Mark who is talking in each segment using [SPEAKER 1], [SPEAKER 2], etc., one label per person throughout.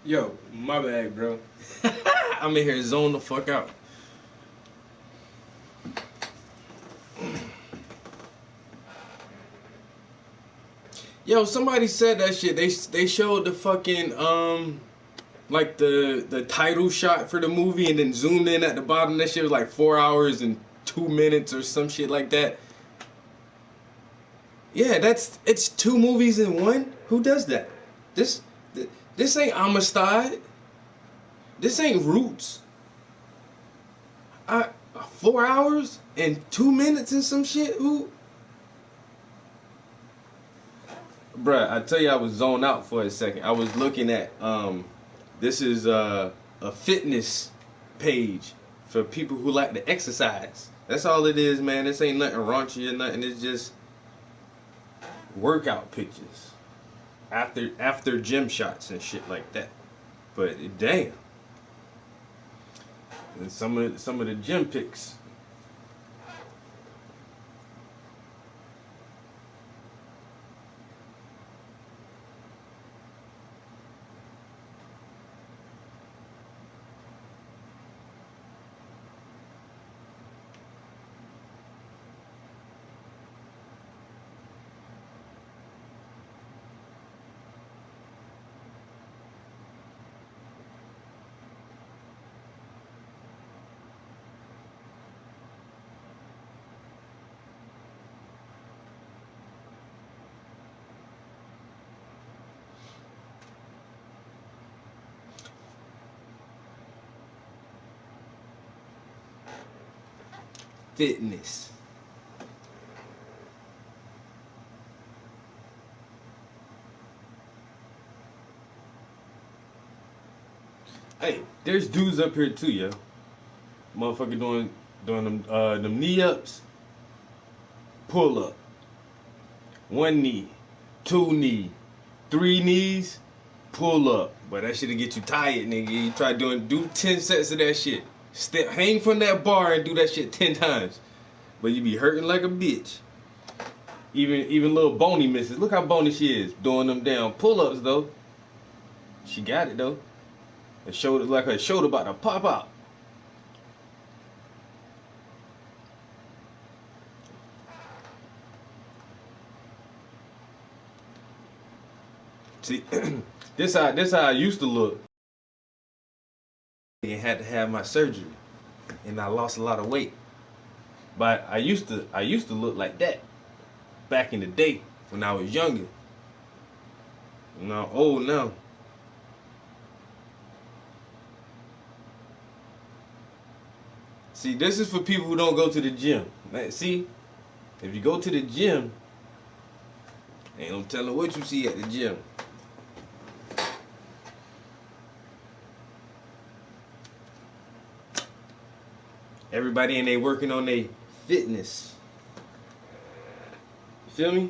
[SPEAKER 1] Yo, my bad, bro. I'm in here zone the fuck out. Yo, somebody said that shit. They showed the fucking like the title shot for the movie and then zoomed in at the bottom. That shit was like 4 hours and 2 minutes or some shit like that. Yeah, it's two movies in one. Who does that? This this ain't Amistad. This ain't Roots. I 4 hours and 2 minutes and some shit. Who? Bruh, I tell you, I was zoned out for a second. I was looking at this is a fitness page for people who like to exercise. That's all it is, man. This ain't nothing raunchy or nothing. It's just workout pictures after gym shots and shit like that. But damn, and some of the gym pics. Fitness. Hey, there's dudes up here too, yo. Motherfucker doing them knee ups, pull up, one knee, two knee, three knees, pull up. But that shit'll get you tired, nigga. You try do 10 sets of that shit. Step, hang from that bar and do that shit 10 times. But you be hurting like a bitch. Even little Boney misses. Look how bony she is doing them damn pull ups though. She got it though. Her shoulder like her shoulder about to pop out. See, this how I used to look. And had to have my surgery, and I lost a lot of weight. But I used to look like that back in the day when I was younger. Now old now. See, this is for people who don't go to the gym. See, if you go to the gym, ain't no telling what you see at the gym. Everybody in there working on their fitness. You feel me?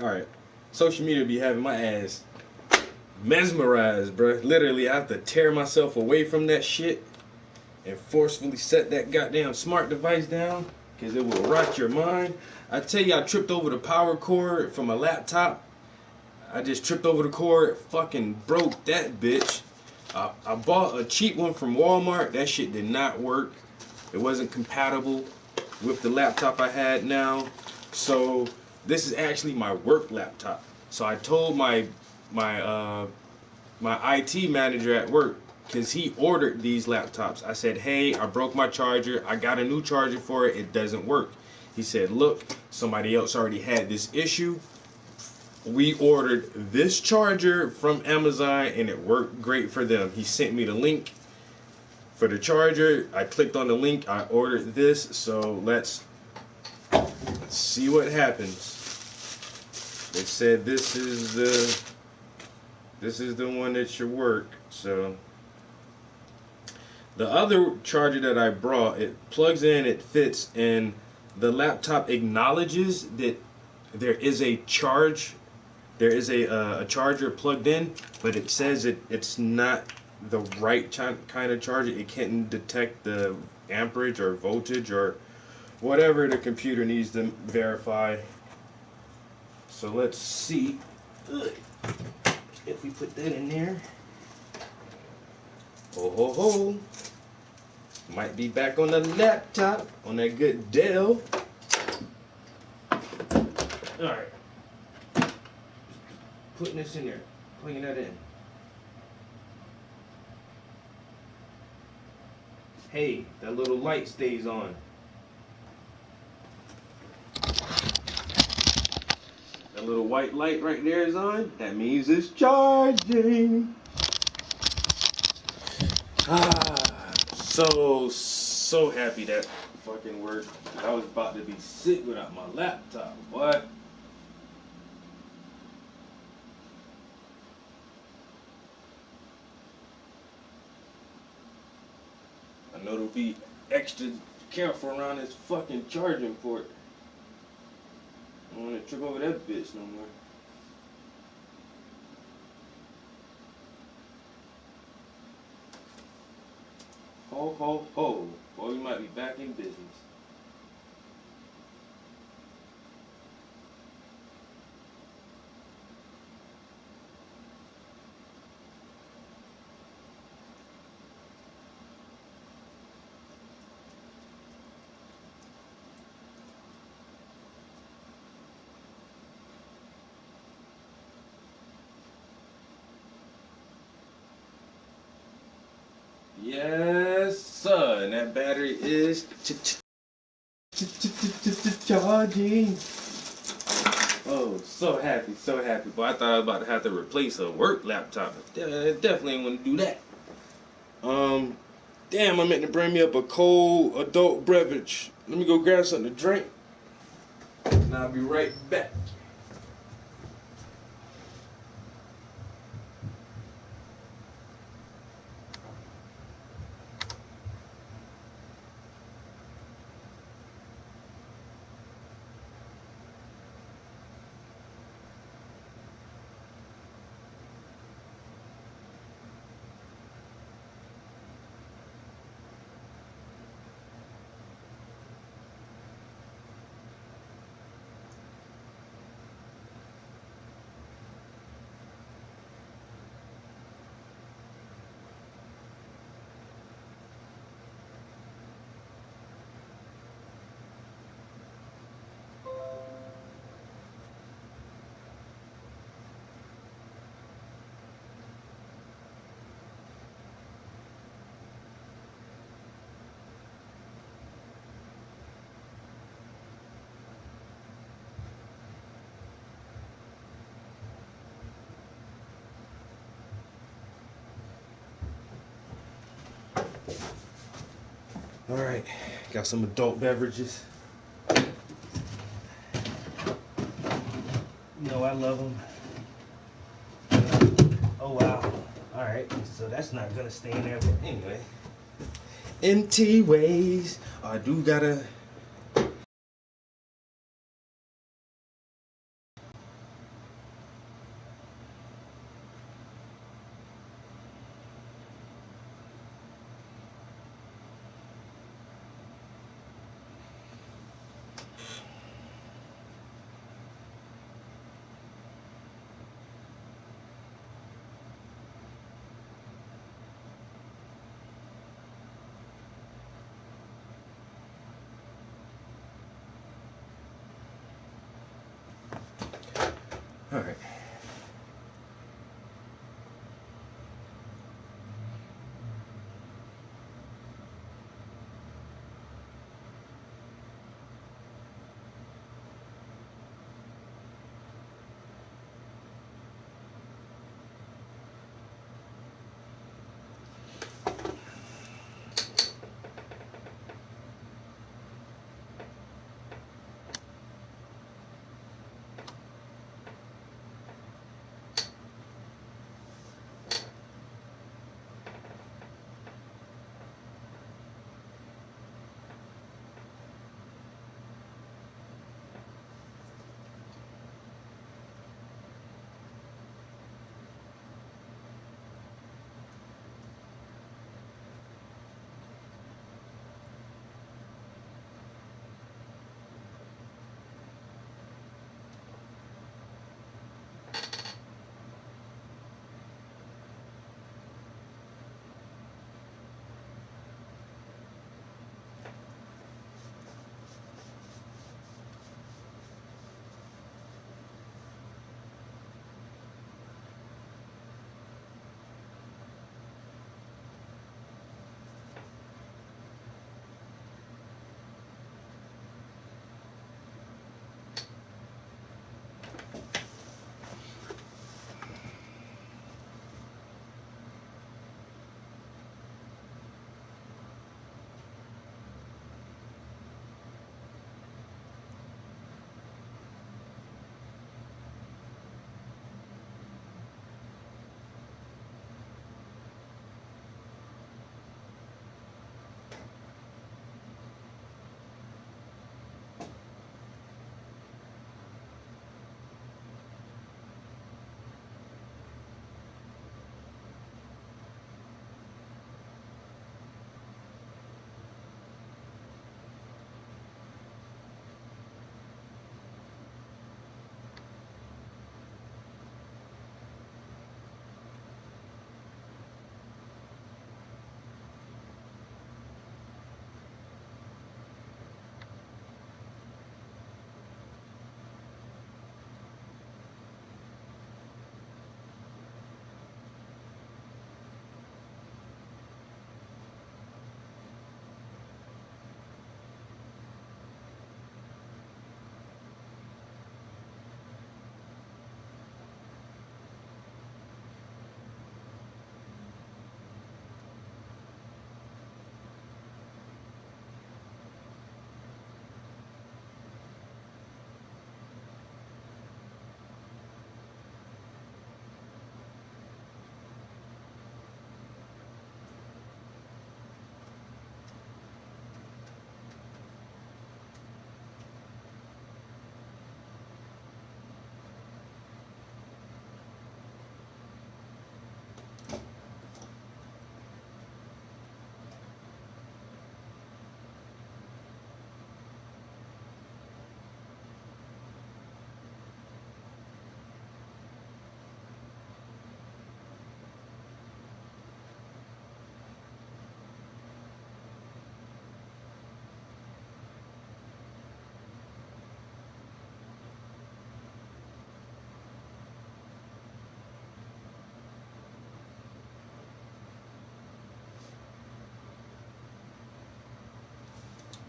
[SPEAKER 1] All right. Social media be having my ass mesmerized, bro. Literally, I have to tear myself away from that shit and forcefully set that goddamn smart device down because it will rot your mind. I tell you, I tripped over the power cord from a laptop. I just tripped over the cord, fucking broke that bitch. I bought a cheap one from Walmart. That shit did not work. It wasn't compatible with the laptop I had now. So this is actually my work laptop. So I told my my IT manager at work because he ordered these laptops. I said, hey, I broke my charger. I got a new charger for it. It doesn't work. He said, look, somebody else already had this issue. we ordered this charger from Amazon and it worked great for them. He sent me the link for the charger. I clicked on the link. I ordered this. So let's see what happens. They said this is the one that should work. So the other charger that I brought, it plugs in, it fits, and the laptop acknowledges that there is a charger plugged in, but it says it's not the right kind of charger. It can't detect the amperage or voltage or whatever the computer needs to verify. So let's see if we put that in there. Oh ho ho. Might be back on the laptop, on that good Dell. Alright. Putting this in there, plugging that in. Hey, that little light stays on. That little white light right there is on. That means it's charging. So happy that fucking worked. I was about to be sick without my laptop, but I know to be extra careful around this fucking charging port. I don't want to trip over that bitch no more. Ho ho ho. Boy, we might be back in business. Yes, sir. And that battery is charging. Oh, so happy, so happy. But I thought I was about to have to replace a work laptop. Definitely ain't want to do that. Damn, I meant to bring me up a cold adult beverage. Let me go grab something to drink, and I'll be right back. All right, got some adult beverages. You know I love them. Oh wow. All right, so that's not gonna stay in there. But anyway, MT ways. I do gotta. All right.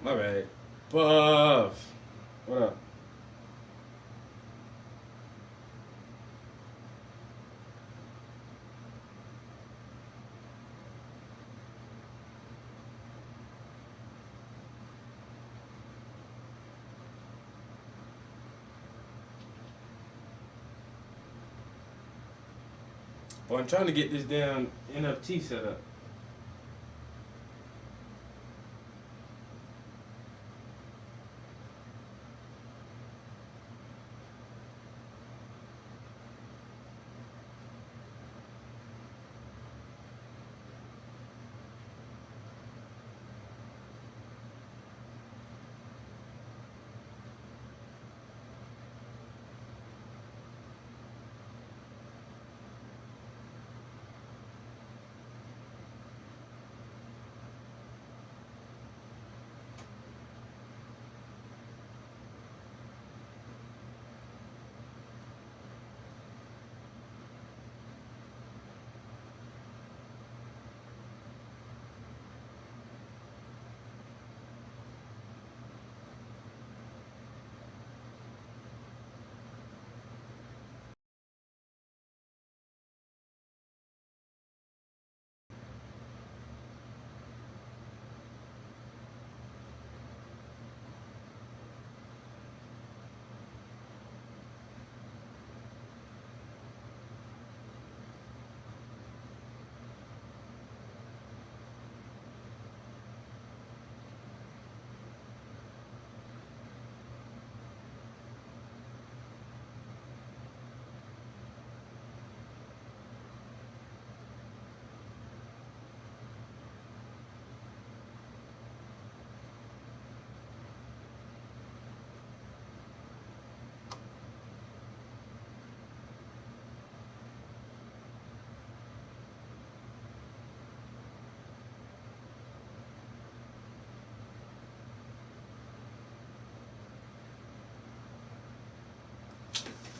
[SPEAKER 1] My bad. Puff. What up? Well, I'm trying to get this damn NFT set up.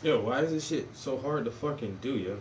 [SPEAKER 1] Yo, why is this shit so hard to fucking do, yo?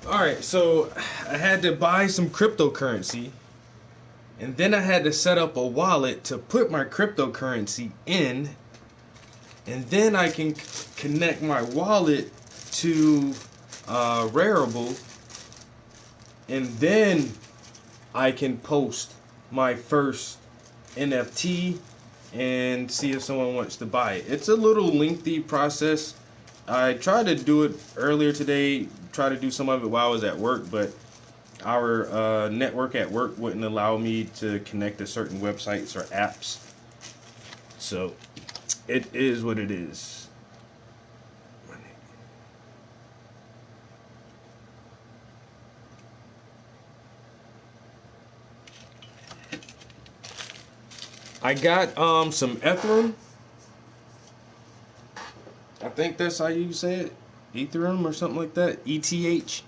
[SPEAKER 1] Alright, so I had to buy some cryptocurrency, and then I had to set up a wallet to put my cryptocurrency in, and then I can connect my wallet to Rarible, and then I can post my first NFT and see if someone wants to buy it. It's a little lengthy process. I tried to do it earlier today, try to do some of it while I was at work, but our network at work wouldn't allow me to connect to certain websites or apps. So it is what it is. I got some Ethereum. I think that's how you say it. Ethereum or something like that. ETH.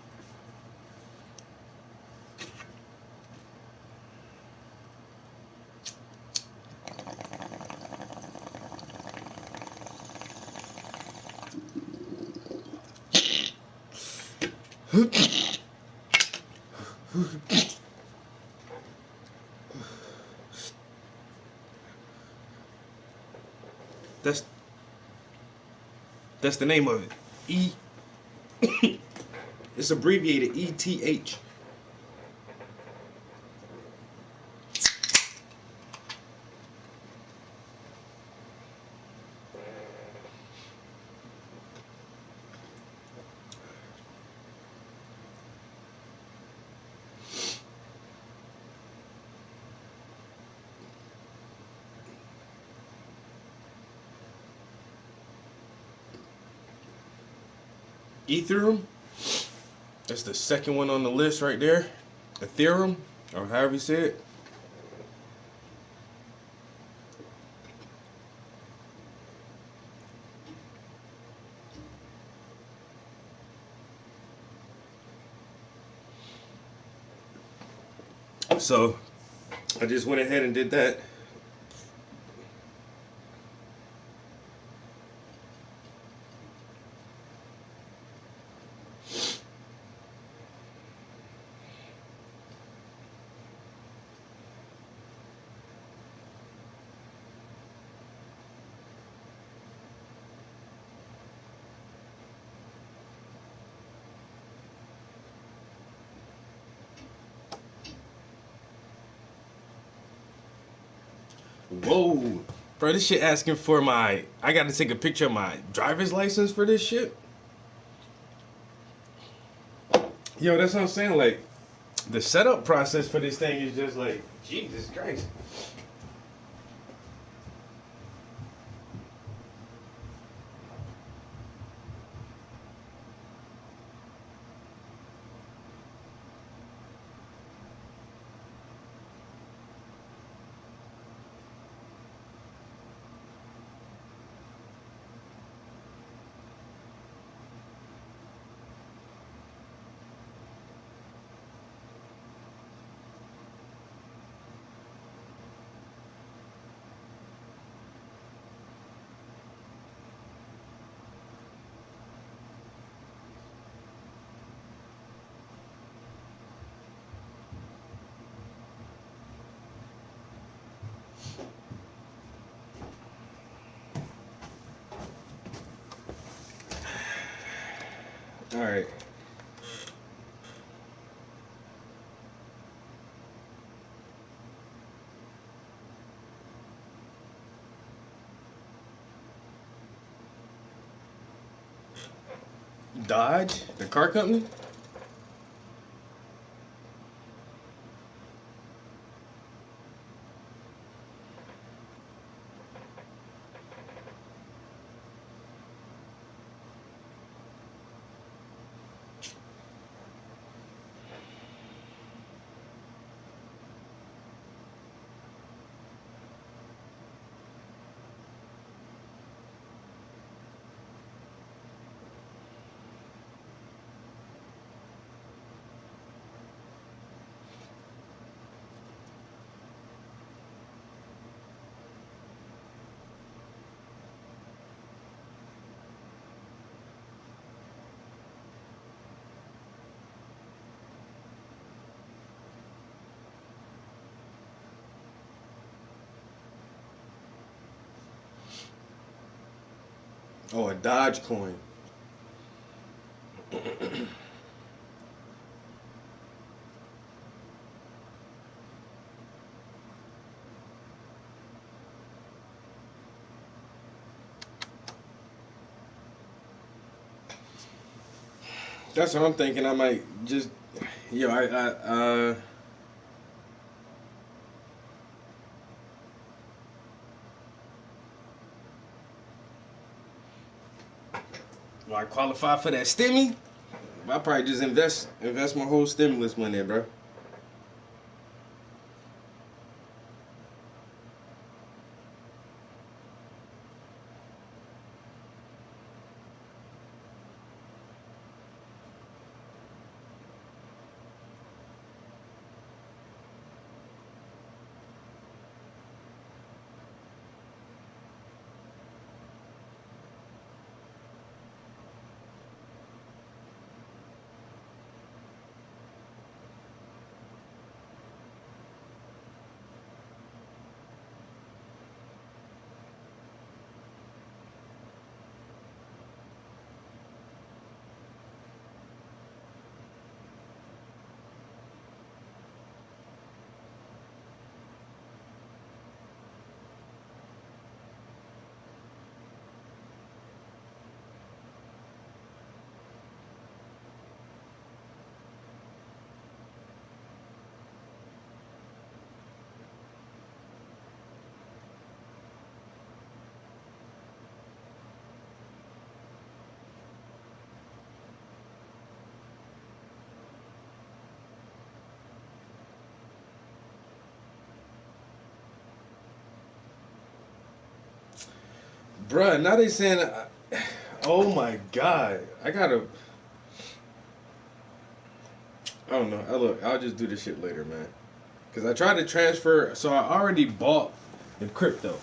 [SPEAKER 1] That's that's the name of it. E. It's abbreviated ETH. Ethereum. That's the second one on the list right there. Ethereum, or however you say it. So I just went ahead and did that. Whoa. Bro, this shit asking for my. I gotta take a picture of my driver's license for this shit. Yo, that's what I'm saying. Like, the setup process for this thing is just like, Jesus Christ. All right. Dodge, the car company. Oh, a Dodge coin. That's what I'm thinking. I might just, yo, do I qualify for that stimmy? I probably just invest my whole stimulus money, bro. Bruh, now they saying, oh my god, I don't know. Look, I'll just do this shit later, man. Cause I tried to transfer, so I already bought the crypto,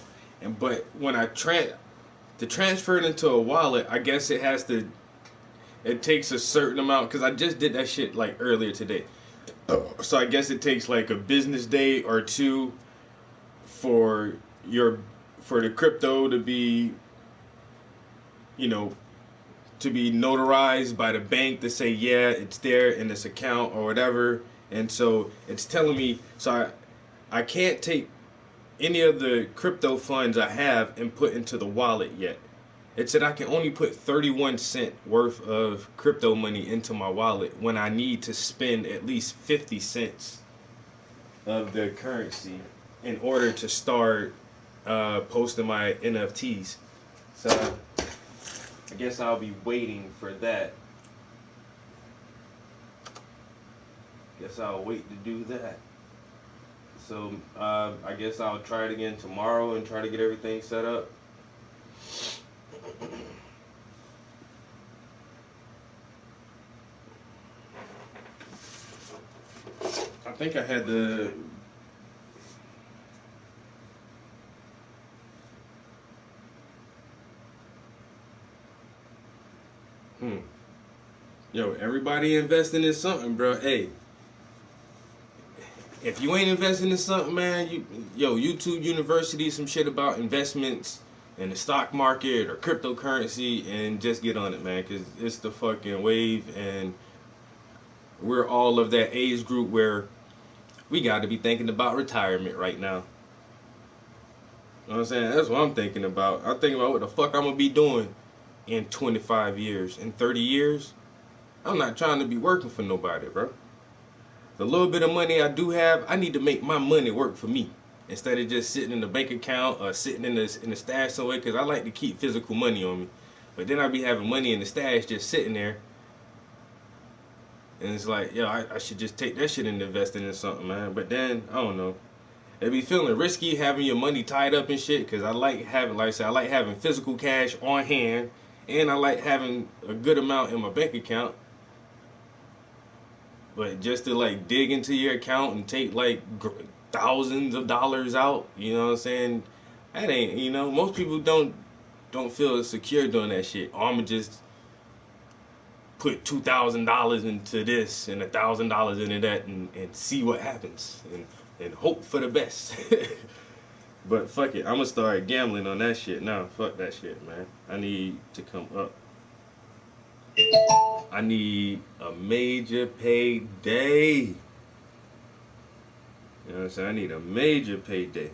[SPEAKER 1] but when to transfer it into a wallet, I guess it takes a certain amount. Cause I just did that shit like earlier today, so I guess it takes like a business day or two for your for the crypto to be, you know, to be notarized by the bank to say, yeah, it's there in this account or whatever. And so it's telling me, so I can't take any of the crypto funds I have and put into the wallet yet. It said I can only put 31 cent worth of crypto money into my wallet when I need to spend at least 50 cents of the currency in order to start posting my NFTs. So I guess I'll be waiting for that. Guess I'll wait to do that. So I guess I'll try it again tomorrow and try to get everything set up. I think I had the. Hmm. Yo, everybody investing in something, bro. Hey, if you ain't investing in something, man, YouTube University, some shit about investments in the stock market or cryptocurrency, and just get on it, man, because it's the fucking wave, and we're all of that age group where we got to be thinking about retirement right now. You know what I'm saying? That's what I'm thinking about. I'm thinking about what the fuck I'm gonna be doing in 25 years, in 30 years. I'm not trying to be working for nobody, bro. The little bit of money I do have, I need to make my money work for me instead of just sitting in the bank account or sitting in the stash somewhere. Because I like to keep physical money on me, but then I be having money in the stash just sitting there, and it's like, yo, I should just take that shit and invest it in something, man. But then I don't know. It be feeling risky having your money tied up and shit. Because I like having, like I said, I like having physical cash on hand, and I like having a good amount in my bank account. But just to like dig into your account and take like thousands of dollars out, you know what I'm saying? That ain't, most people don't feel secure doing that shit. Oh, I'ma just put $2,000 into this and $1,000 into that and see what happens and hope for the best. But fuck it, I'm gonna start gambling on that shit now. Fuck that shit, man. I need to come up. I need a major payday. You know what I'm saying? I need a major payday.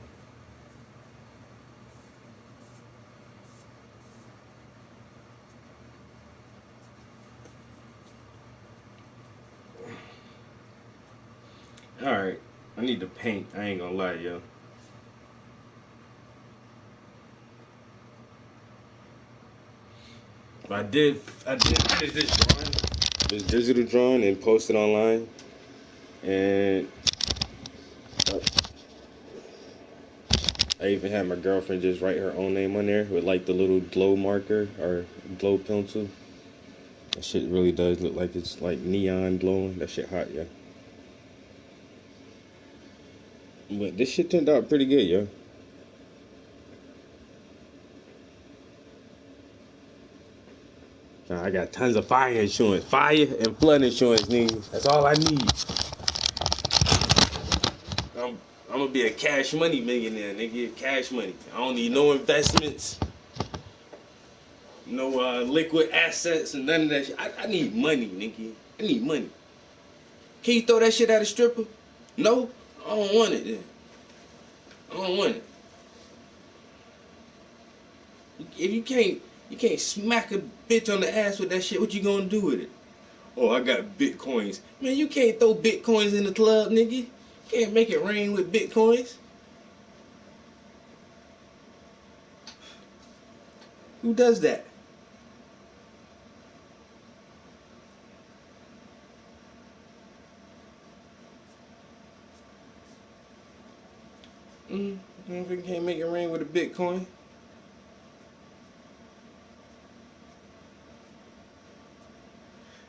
[SPEAKER 1] Alright. I need to paint. I ain't gonna lie, yo. But I did finish this drawing. This digital drawing and post it online. And I even had my girlfriend just write her own name on there with like the little glow marker or glow pencil. That shit really does look like it's like neon glowing. That shit hot, yeah. But this shit turned out pretty good, yo. Nah, I got tons of fire insurance. Fire and flood insurance, niggas. That's all I need. I'm gonna be a cash money millionaire, nigga. Cash money. I don't need no investments, no liquid assets, and none of that shit. I need money, nigga. I need money. Can you throw that shit at a stripper? No? I don't want it then. I don't want it. If you can't smack a bitch on the ass with that shit, what you gonna do with it? Oh, I got bitcoins. Man, you can't throw bitcoins in the club, nigga. You can't make it rain with bitcoins. Who does that? Mm, you can't make it rain with a bitcoin.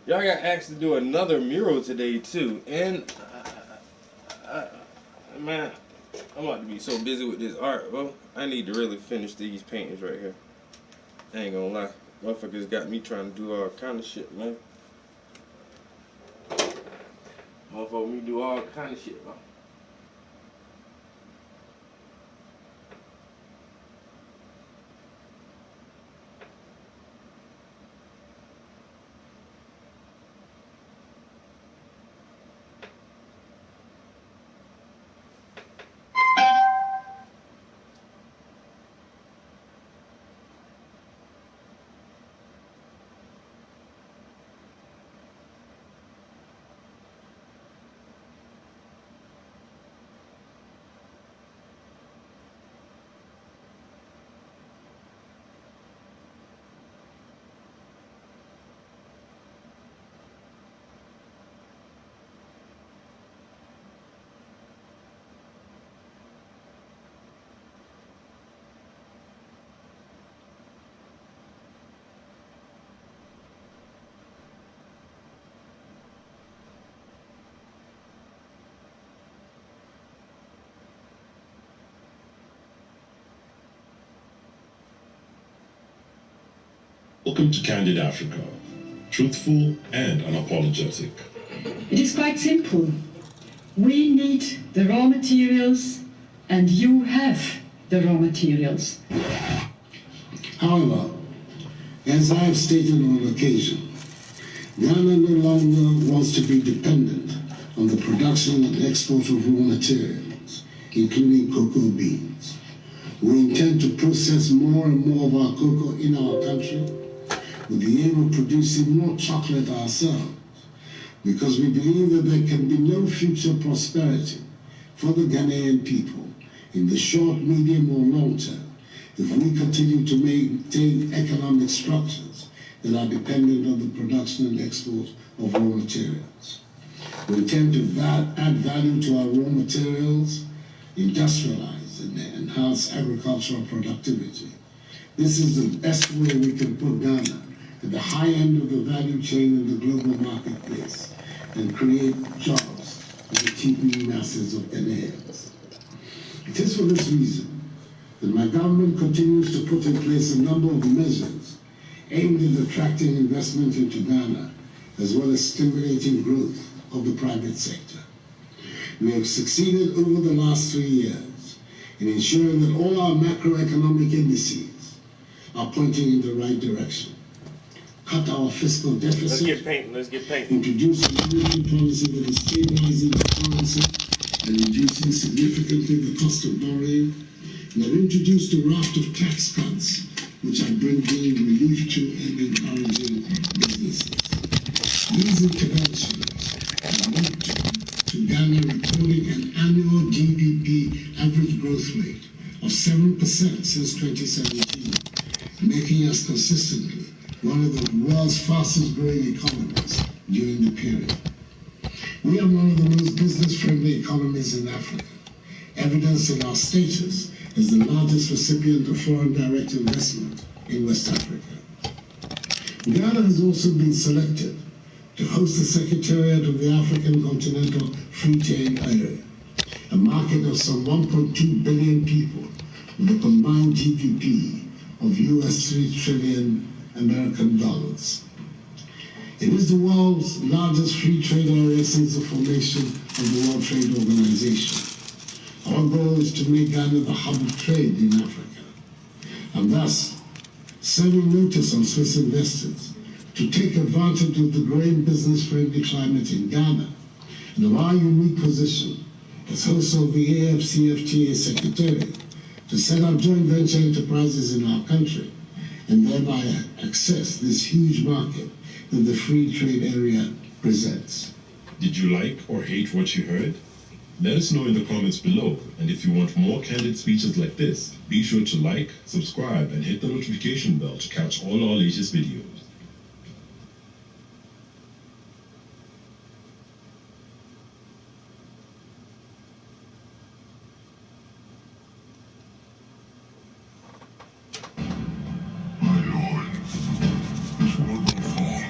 [SPEAKER 1] Y'all got asked to do another mural today too, and man, I'm about to be so busy with this art, bro. I need to really finish these paintings right here. I ain't gonna lie, motherfuckers got me trying to do all kind of shit, man. Motherfucker, me do all kind of shit, bro.
[SPEAKER 2] Welcome to Candid Africa, truthful and unapologetic.
[SPEAKER 3] It is quite simple. We need the raw materials, and you have the raw materials.
[SPEAKER 4] However, as I have stated on occasion, Ghana no longer wants to be dependent on the production and export of raw materials, including cocoa beans. We intend to process more and more of our cocoa in our country with the aim of producing more chocolate ourselves, because we believe that there can be no future prosperity for the Ghanaian people in the short, medium, or long term if we continue to maintain economic structures that are dependent on the production and export of raw materials. We intend to add value to our raw materials, industrialize and enhance agricultural productivity. This is the best way we can put Ghana at the high end of the value chain in the global marketplace and create jobs for the teeming masses of Ghanaians. It is for this reason that my government continues to put in place a number of measures aimed at attracting investment into Ghana, as well as stimulating growth of the private sector. We have succeeded over the last 3 years in ensuring that all our macroeconomic indices are pointing in the right direction. Cut our fiscal deficit.
[SPEAKER 1] Let's get painting.
[SPEAKER 4] Introduce a monetary policy that is stabilizing the currency and reducing significantly the cost of borrowing. We have introduced a raft of tax cuts, which are bringing relief to and encouraging businesses. These interventions have led to Ghana recording an annual GDP average growth rate of 7% since 2017, making us consistently one of the world's fastest growing economies during the period. We are one of the most business-friendly economies in Africa, evidenced in our status as the largest recipient of foreign direct investment in West Africa. Ghana has also been selected to host the Secretariat of the African Continental Free Trade Area, a market of some 1.2 billion people with a combined GDP of US 3 trillion American dollars. It is the world's largest free trade area since the formation of the World Trade Organization. Our goal is to make Ghana the hub of trade in Africa, and thus serving notice on Swiss investors to take advantage of the growing business-friendly climate in Ghana and of our unique position as host of the AFCFTA Secretariat to set up joint venture enterprises in our country and thereby access this huge market that the free trade area presents.
[SPEAKER 2] Did you like or hate what you heard? Let us know in the comments below, and if you want more candid speeches like this, be sure to like, subscribe, and hit the notification bell to catch all our latest videos.
[SPEAKER 4] My lord, this will go far.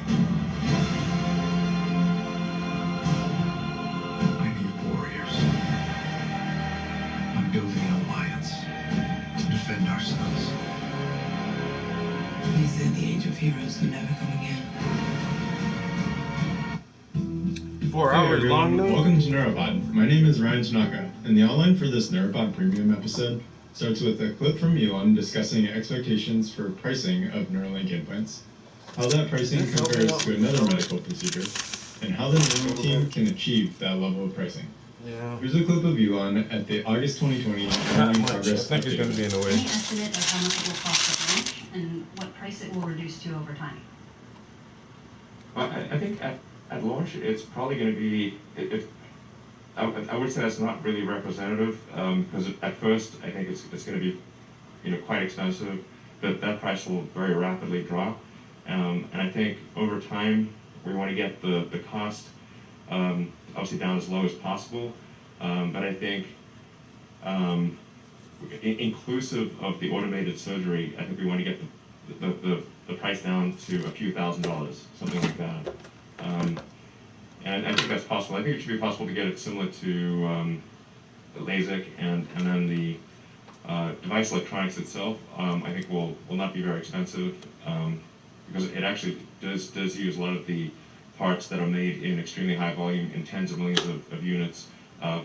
[SPEAKER 5] heroes who never come again.
[SPEAKER 1] 4
[SPEAKER 6] Hey
[SPEAKER 1] hours
[SPEAKER 6] everyone,
[SPEAKER 1] long though?
[SPEAKER 6] welcome to Neuropod. My name is Ryan Tanaka, and the outline for this Neuropod Premium episode starts with a clip from Elon discussing expectations for pricing of Neuralink implants, how that pricing compares to another medical procedure, and how the Neuralink team can achieve that level of pricing.
[SPEAKER 1] Yeah.
[SPEAKER 6] Here's a clip of Elon at the August 2020
[SPEAKER 1] Not
[SPEAKER 6] Neuralink
[SPEAKER 1] much. I
[SPEAKER 6] Progress
[SPEAKER 1] think it's
[SPEAKER 6] Update
[SPEAKER 1] going to be
[SPEAKER 6] event.
[SPEAKER 1] in the way.
[SPEAKER 7] Any estimate of how much it will cost at launch and what price it will reduce to over time?
[SPEAKER 8] I think at launch it's probably going to be. I would say that's not really representative because at first I think it's going to be quite expensive, but that price will very rapidly drop, and I think over time we want to get the cost obviously down as low as possible, but I think inclusive of the automated surgery, I think we want to get the price down to a few $1,000s, something like that. And I think that's possible. I think it should be possible to get it similar to LASIK, and then the device electronics itself. I think will not be very expensive because it actually does use a lot of the parts that are made in extremely high volume, in tens of millions of units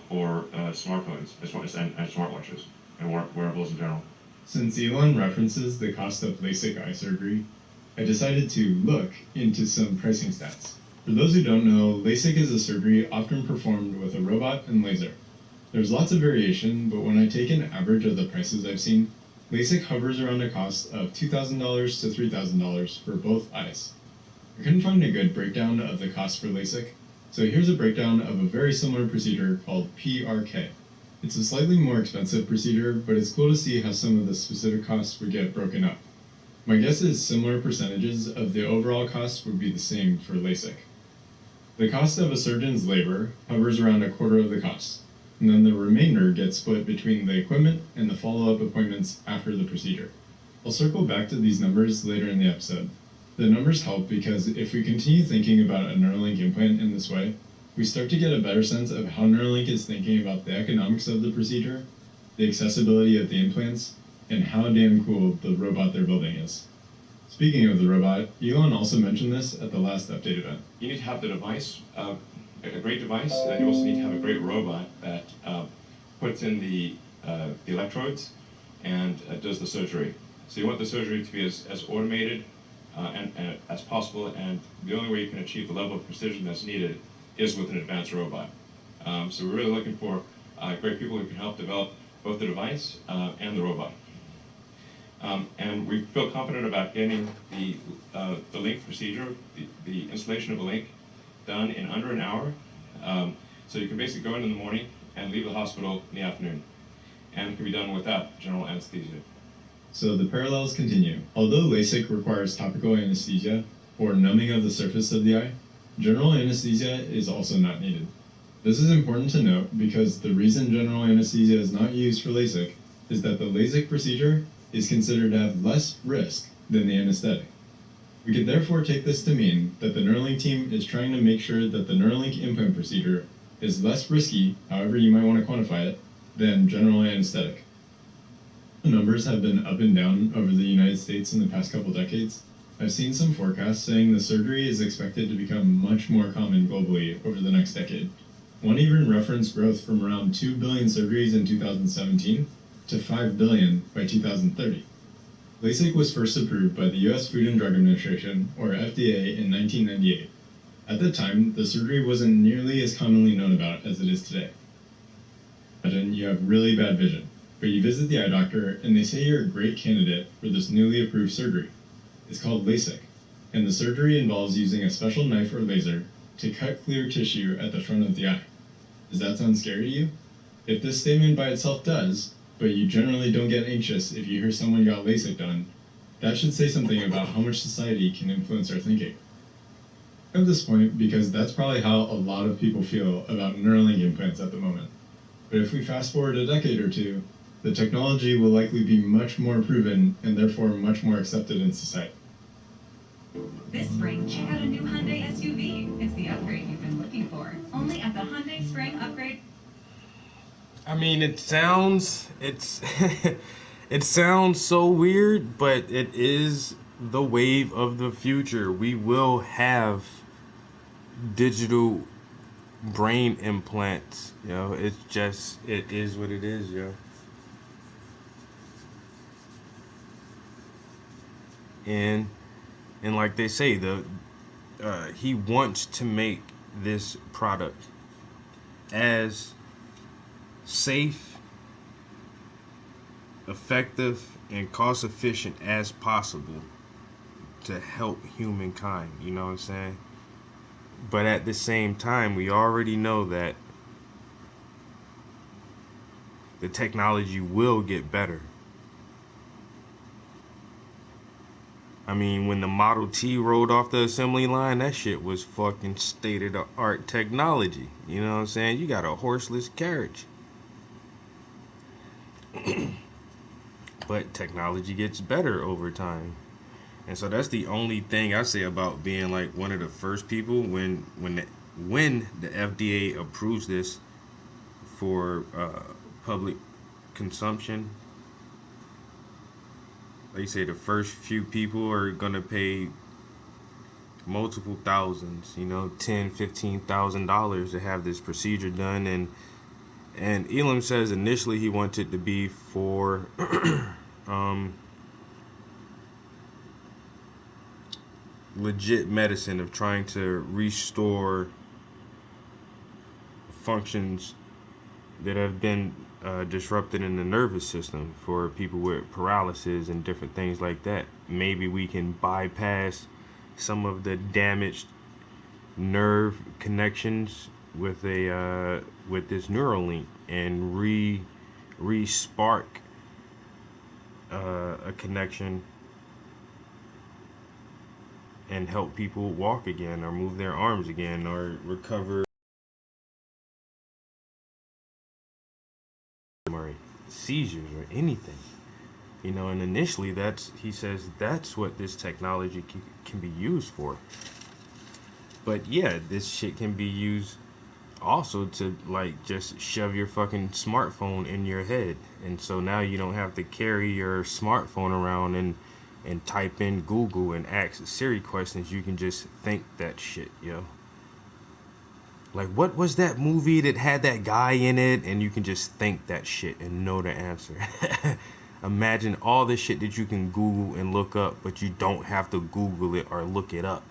[SPEAKER 8] for smartphones and smartwatches and wearables in general.
[SPEAKER 6] Since Elon references the cost of LASIK eye surgery, I decided to look into some pricing stats. For those who don't know, LASIK is a surgery often performed with a robot and laser. There's lots of variation, but when I take an average of the prices I've seen, LASIK hovers around a cost of $2,000 to $3,000 for both eyes. I couldn't find a good breakdown of the cost for LASIK, so here's a breakdown of a very similar procedure called PRK. It's a slightly more expensive procedure, but it's cool to see how some of the specific costs would get broken up. My guess is similar percentages of the overall cost would be the same for LASIK. The cost of a surgeon's labor hovers around a quarter of the cost, and then the remainder gets split between the equipment and the follow-up appointments after the procedure. I'll circle back to these numbers later in the episode. The numbers help because if we continue thinking about a Neuralink implant in this way, we start to get a better sense of how Neuralink is thinking about the economics of the procedure, the accessibility of the implants, and how damn cool the robot they're building is. Speaking of the robot, Elon also mentioned this at the last update event.
[SPEAKER 8] You need to have the device, a great device, and you also need to have a great robot that puts in the electrodes and does the surgery. So you want the surgery to be as automated and as possible, and the only way you can achieve the level of precision that's needed is with an advanced robot. So we're really looking for great people who can help develop both the device and the robot. And we feel confident about getting the link procedure, the installation of a link, done in under an hour. So you can basically go in the morning and leave the hospital in the afternoon. And it can be done without general anesthesia.
[SPEAKER 6] So the parallels continue. Although LASIK requires topical anesthesia or numbing of the surface of the eye, general anesthesia is also not needed. This is important to note because the reason general anesthesia is not used for LASIK is that the LASIK procedure is considered to have less risk than the anesthetic. We could therefore take this to mean that the Neuralink team is trying to make sure that the Neuralink implant procedure is less risky, however you might want to quantify it, than general anesthetic. The numbers have been up and down over the United States in the past couple decades. I've seen some forecasts saying the surgery is expected to become much more common globally over the next decade. One even referenced growth from around 2 billion surgeries in 2017 to 5 billion by 2030. LASIK was first approved by the U.S. Food and Drug Administration, or FDA, in 1998. At the time, the surgery wasn't nearly as commonly known about as it is today. Imagine you have really bad vision, but you visit the eye doctor and they say you're a great candidate for this newly approved surgery. It's called LASIK, and the surgery involves using a special knife or laser to cut clear tissue at the front of the eye. Does that sound scary to you? If this statement by itself does, but you generally don't get anxious if you hear someone got LASIK done, that should say something about how much society can influence our thinking. I have this point because that's probably how a lot of people feel about Neuralink implants at the moment. But if we fast forward a decade or two, the technology will likely be much more proven and therefore much more accepted in society.
[SPEAKER 9] This spring, check out a new Hyundai SUV. It's the upgrade you've been looking for. Only at the Hyundai Spring Upgrade.
[SPEAKER 1] I mean, it sounds so weird, but it is the wave of the future. We will have digital brain implants. It's just, it is what it is, yo. And like they say, he wants to make this product as safe, effective, and cost efficient as possible to help humankind. You know what I'm saying? But at the same time, we already know that the technology will get better. I mean, when the Model T rolled off the assembly line, that shit was fucking state-of-the-art technology. You know what I'm saying? You got a horseless carriage. But technology gets better over time. And so that's the only thing I say about being like one of the first people when the FDA approves this for public consumption. Like you say, the first few people are gonna pay multiple thousands, $10,000-$15,000 to have this procedure done. And Elam says initially he wanted to be for legit medicine, of trying to restore functions that have been disrupted in the nervous system for people with paralysis and different things like that. Maybe we can bypass some of the damaged nerve connections with this Neuralink and re-spark a connection and help people walk again, or move their arms again, or recover seizures or anything. And initially he says that's what this technology can be used for. But yeah, this shit can be used also to like just shove your fucking smartphone in your head, and so now you don't have to carry your smartphone around and type in Google and ask Siri questions. You can just think that shit, yo. Like, what was that movie that had that guy in it? And you can just think that shit and know the answer. Imagine all the shit that you can Google and look up, but you don't have to Google it or look it up.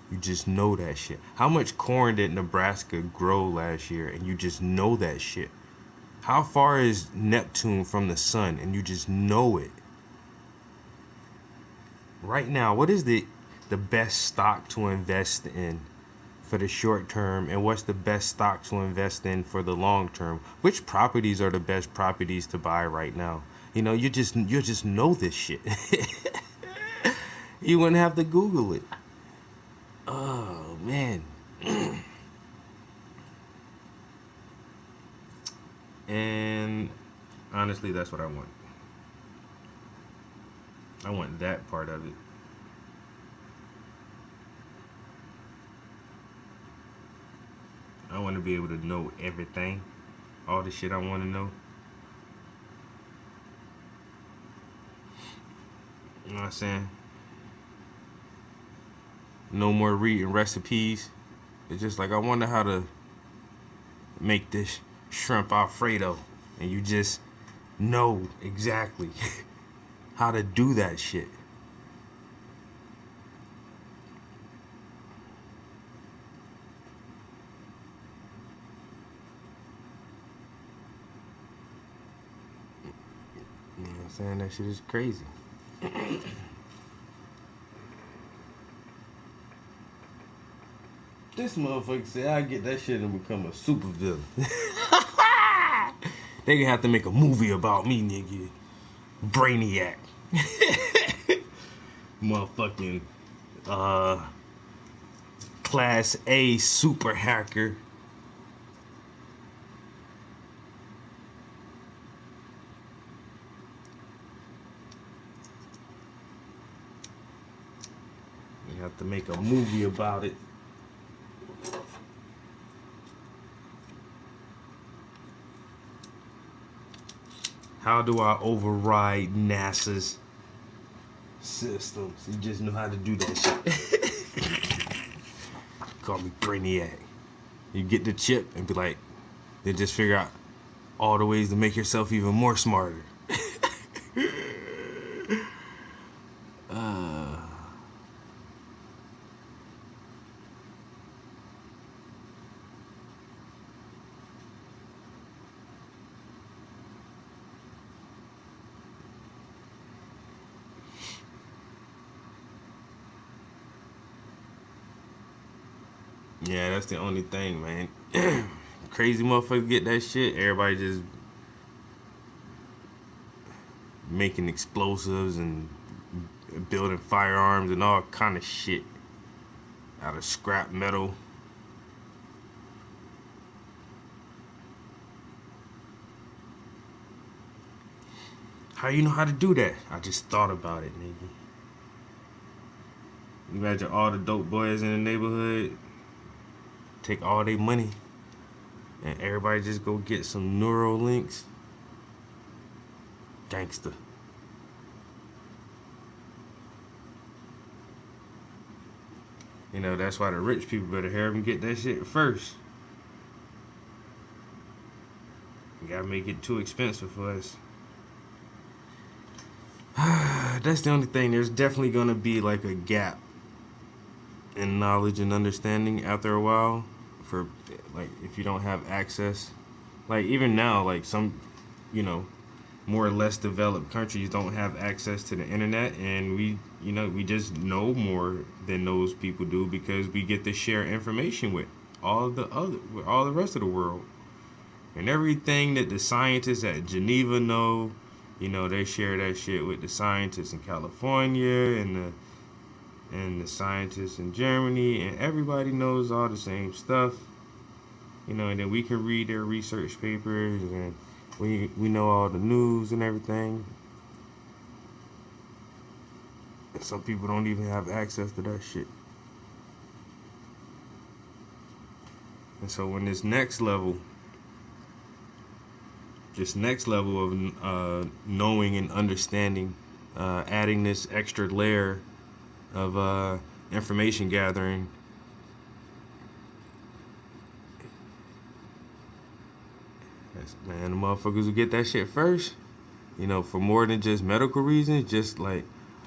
[SPEAKER 1] You just know that shit. How much corn did Nebraska grow last year? And you just know that shit. How far is Neptune from the sun? And you just know it. Right now, what is the best stock to invest in for the short term, and what's the best stock to invest in for the long term? Which properties are the best properties to buy right now? You just know this shit. You wouldn't have to Google it. Oh man. And honestly, that's what I want. I want that part of it. I want to be able to know everything, all the shit I want to know. You know what I'm saying? No more reading recipes. It's just like, I wonder how to make this shrimp Alfredo, and you just know exactly how to do that shit. You know what I'm saying? That shit is crazy. This motherfucker said I get that shit and become a super villain. They gonna have to make a movie about me, nigga. Brainiac. Motherfucking Class A super hacker. You have to make a movie about it. How do I override NASA's systems. He just knew how to do that shit. Call me Brainiac. You get the chip and be like, then just figure out all the ways to make yourself even more smarter. Yeah, that's the only thing, man. Crazy motherfuckers get that shit. Everybody just making explosives and building firearms and all kind of shit out of scrap metal. How you know how to do that? I just thought about it, nigga. Imagine all the dope boys in the neighborhood take all their money and everybody just go get some Neuralinks. Gangster. You know, that's why the rich people better hurry up and get that shit first. You gotta make it too expensive for us. That's the only thing. There's definitely gonna be like a gap in knowledge and understanding after a while, for like if you don't have access. Like even now, like some, you know, more or less developed countries don't have access to the internet, and we just know more than those people do because we get to share information with all the rest of the world. And everything that the scientists at Geneva know, they share that shit with the scientists in California and the scientists in Germany, and everybody knows all the same stuff. And then we can read their research papers, and we know all the news and everything. And some people don't even have access to that shit. And so when this next level of knowing and understanding, adding this extra layer of information gathering, man, the motherfuckers who get that shit first, for more than just medical reasons, just like,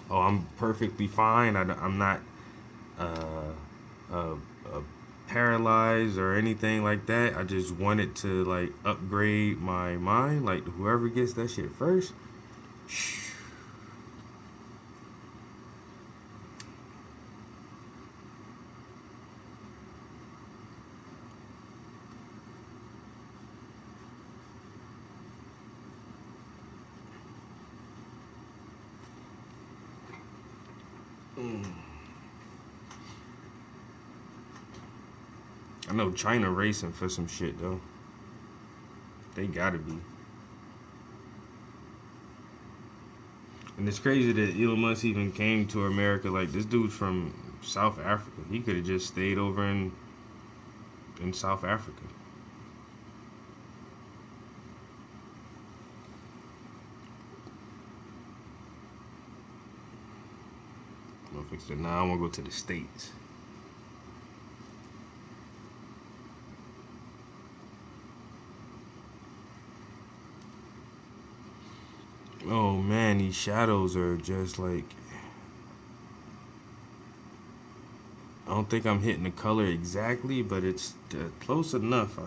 [SPEAKER 1] oh, I'm perfectly fine, I'm not paralyzed or anything like that, I just wanted to like upgrade my mind, like whoever gets that shit first, I know China racing for some shit though. They gotta be. And it's crazy that Elon Musk even came to America. Like, this dude's from South Africa. He could have just stayed over in South Africa. Motherfucker said, nah, I wanna go to the States. Oh man, these shadows are just like, I don't think I'm hitting the color exactly, but it's close enough. I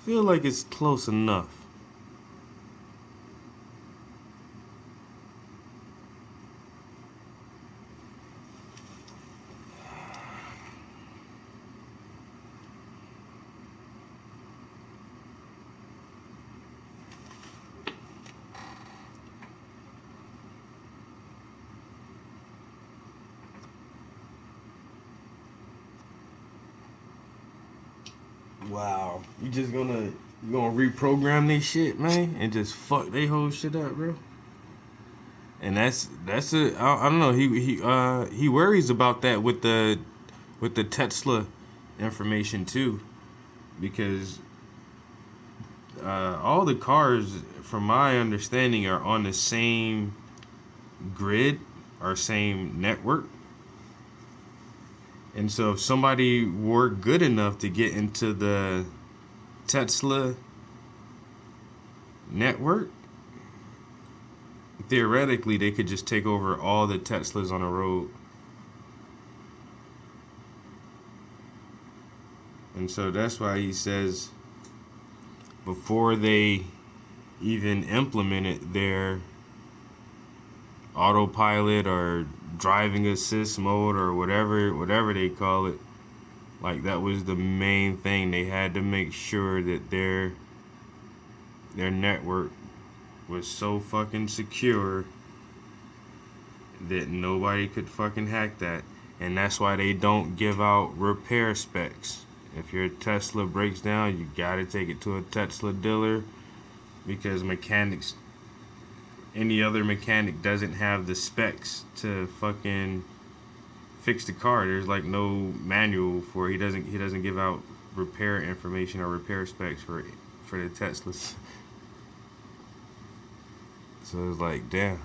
[SPEAKER 1] feel like it's close enough. Wow, you gonna reprogram this shit, man, and just fuck they whole shit up, bro. And that's I don't know. He worries about that with the Tesla information too, because all the cars, from my understanding, are on the same grid or same network. And so if somebody were good enough to get into the Tesla network, theoretically they could just take over all the Teslas on the road. And so that's why he says before they even implemented their autopilot or driving assist mode or whatever they call it, like that was the main thing. They had to make sure that their network was so fucking secure that nobody could fucking hack that. And that's why they don't give out repair specs. If your Tesla breaks down, you gotta take it to a Tesla dealer, because mechanics, any other mechanic doesn't have the specs to fucking fix the car. There's like no manual for it. He doesn't give out repair information or repair specs for the Teslas. So it's like, damn.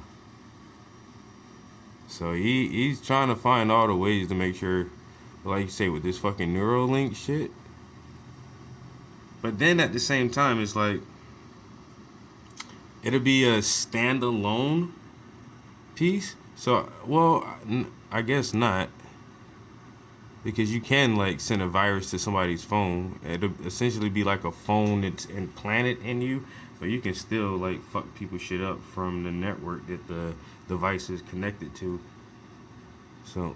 [SPEAKER 1] So he's trying to find all the ways to make sure, like you say, with this fucking Neuralink shit. But then at the same time, it's like, it'll be a standalone piece. So, well, I guess not, because you can like send a virus to somebody's phone. It'll essentially be like a phone that's implanted in you, but you can still like fuck people shit up from the network that the device is connected to. So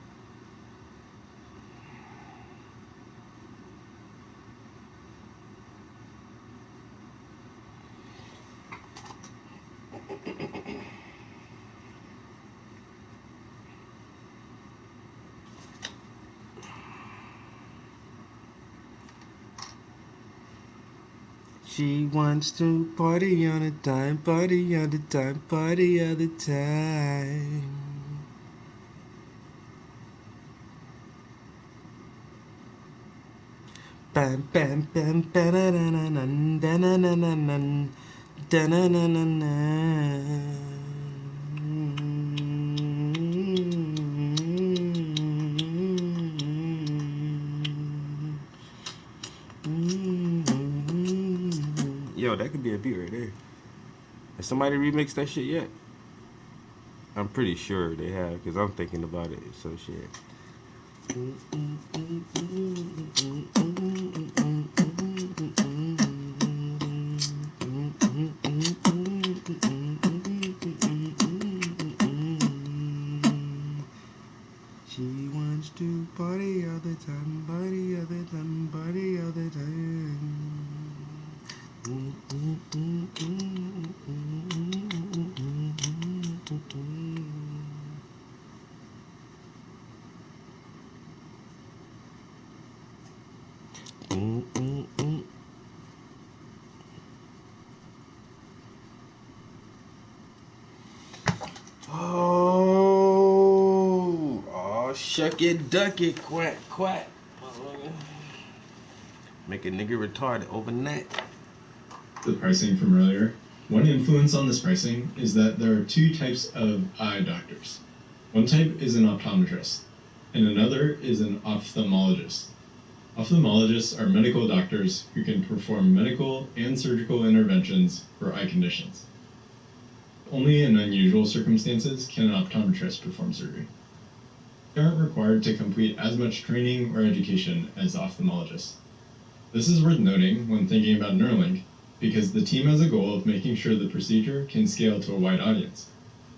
[SPEAKER 1] she wants to party on a dime, party on the time, party all the time. Bam bam bam ba-da-na-na-na, da-na-na-na-na, da-na-na-na-na. Yo, that could be a beat right there. Has somebody remixed that shit yet? I'm pretty sure they have, because I'm thinking about it. So shit. She wants to party all the time, party all the time, party all the time. Oh, shuck it, duck it, quack, quack. Make a nigga retarded overnight.
[SPEAKER 6] The pricing from earlier. One influence on this pricing is that there are two types of eye doctors. One type is an optometrist, and another is an ophthalmologist. Ophthalmologists are medical doctors who can perform medical and surgical interventions for eye conditions. Only in unusual circumstances can an optometrist perform surgery. They aren't required to complete as much training or education as ophthalmologists. This is worth noting when thinking about Neuralink, because the team has a goal of making sure the procedure can scale to a wide audience.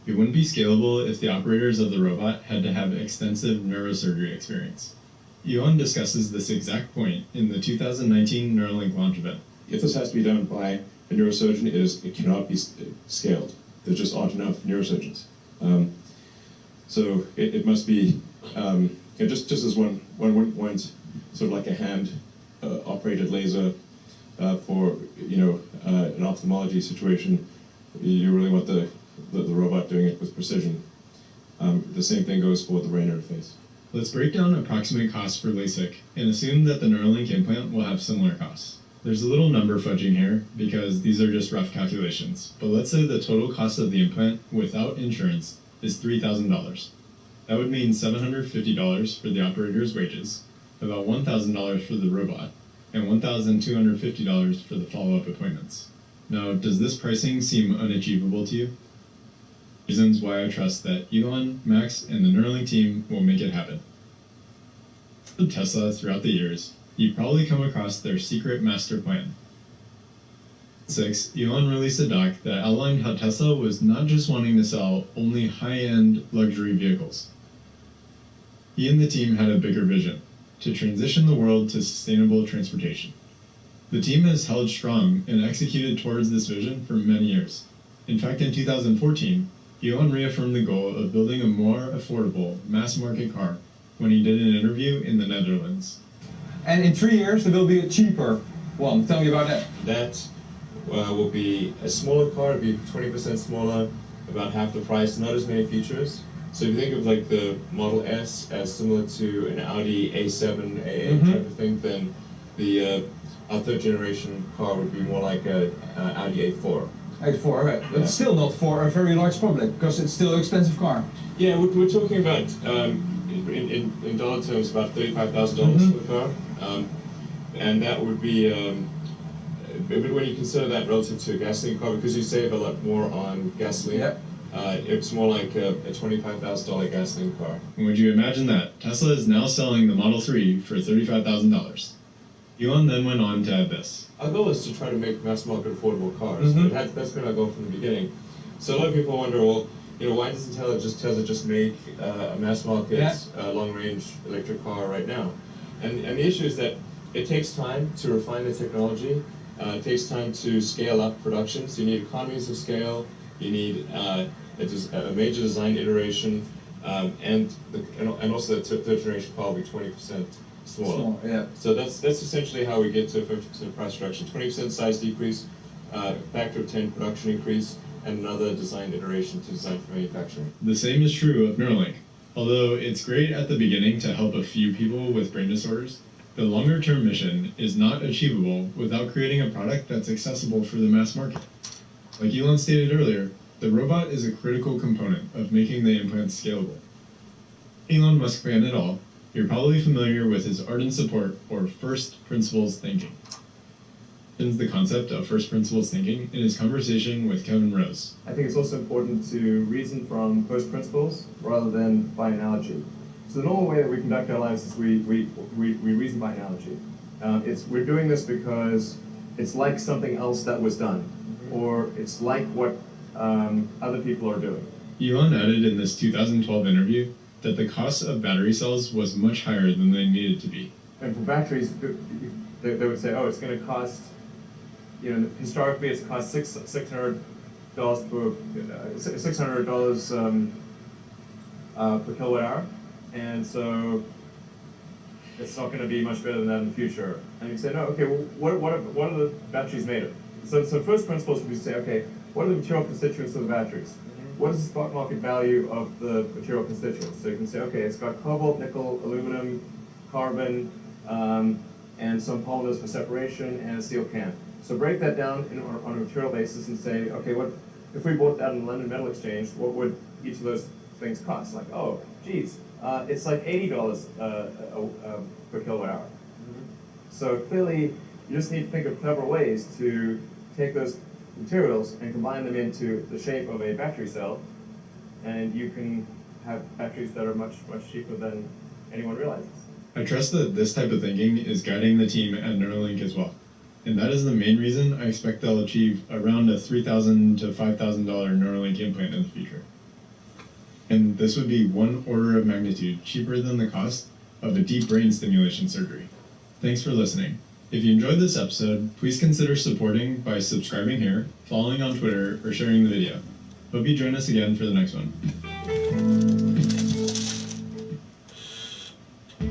[SPEAKER 6] It wouldn't be scalable if the operators of the robot had to have extensive neurosurgery experience. Elon discusses this exact point in the 2019 Neuralink launch event.
[SPEAKER 5] If this has to be done by a neurosurgeon, it cannot be scaled. There just aren't enough neurosurgeons. So it must be, just as one wouldn't want sort of like a hand operated laser for an ophthalmology situation. You really want the robot doing it with precision. The same thing goes for the brain interface.
[SPEAKER 6] Let's break down approximate costs for LASIK and assume that the Neuralink implant will have similar costs. There's a little number fudging here because these are just rough calculations, but let's say the total cost of the implant without insurance is $3,000. That would mean $750 for the operator's wages, about $1,000 for the robot, and $1,250 for the follow-up appointments. Now, does this pricing seem unachievable to you? Reasons why I trust that Elon, Max, and the Neuralink team will make it happen. With Tesla throughout the years, you've probably come across their secret master plan. 6, Elon released a doc that outlined how Tesla was not just wanting to sell only high-end luxury vehicles. He and the team had a bigger vision, to transition the world to sustainable transportation. The team has held strong and executed towards this vision for many years. In fact, in 2014, Elon reaffirmed the goal of building a more affordable, mass-market car when he did an interview in the Netherlands.
[SPEAKER 10] And in 3 years, there will be a cheaper one. Tell me about that.
[SPEAKER 5] That will be a smaller car, it'll be 20% smaller, about half the price, not as many features. So if you think of like the Model S as similar to an Audi A7, A8 type of thing, then our third generation car would be more like a Audi A4.
[SPEAKER 10] A4, right. But it's still not for a very large public, because it's still an expensive car.
[SPEAKER 5] Yeah, we're talking about, in dollar terms, about $35,000 for the car. And that would be, when you consider that relative to a gasoline car, because you save a lot more on gasoline, it's more like a $25,000 gasoline car.
[SPEAKER 6] Would you imagine that? Tesla is now selling the Model 3 for $35,000. Elon then went on to add this.
[SPEAKER 5] Our goal is to try to make mass market affordable cars. That's been our goal from the beginning. So a lot of people wonder, well, why doesn't Tesla just make a mass market, long range electric car right now? And the issue is that it takes time to refine the technology. It takes time to scale up production. So you need economies of scale. You need a major design iteration, and also the third generation car will be 20% smaller. So that's essentially how we get to a 50% price reduction. 20% size decrease, factor of 10 production increase, and another design iteration to design for manufacturing.
[SPEAKER 6] The same is true of Neuralink. Although it's great at the beginning to help a few people with brain disorders, the longer-term mission is not achievable without creating a product that's accessible for the mass market. Like Elon stated earlier, the robot is a critical component of making the implants scalable. Elon Musk planned it all. You're probably familiar with his ardent support for first principles thinking. The concept of first principles thinking in his conversation with Kevin Rose.
[SPEAKER 5] I think it's also important to reason from first principles rather than by analogy. So the normal way that we conduct our lives is we reason by analogy. We're doing this because it's like something else that was done, or it's like what other people are doing.
[SPEAKER 6] Elon added in this 2012 interview that the cost of battery cells was much higher than they needed to be.
[SPEAKER 5] And for batteries, they would say, oh, it's going to cost, historically it's cost $600 per kilowatt hour, and so it's not going to be much better than that in the future. And you say, no, okay, well, what are the batteries made of? So first principles would be to say, okay, what are the material constituents of the batteries? What is the spot market value of the material constituents? So you can say, okay, it's got cobalt, nickel, aluminum, carbon, and some polymers for separation, and a steel can. So break that down on a material basis and say, okay, what if we bought that in the London Metal Exchange, what would each of those things cost? Like, oh, geez, it's like $80 per kilowatt hour. So clearly, you just need to think of clever ways to take those materials and combine them into the shape of a battery cell, and you can have batteries that are much, much cheaper than anyone realizes.
[SPEAKER 6] I trust that this type of thinking is guiding the team at Neuralink as well. And that is the main reason I expect they'll achieve around a $3,000 to $5,000 Neuralink implant in the future. And this would be one order of magnitude cheaper than the cost of a deep brain stimulation surgery. Thanks for listening. If you enjoyed this episode, please consider supporting by subscribing here, following on Twitter, or sharing the video. Hope you join us again for the next one.
[SPEAKER 11] I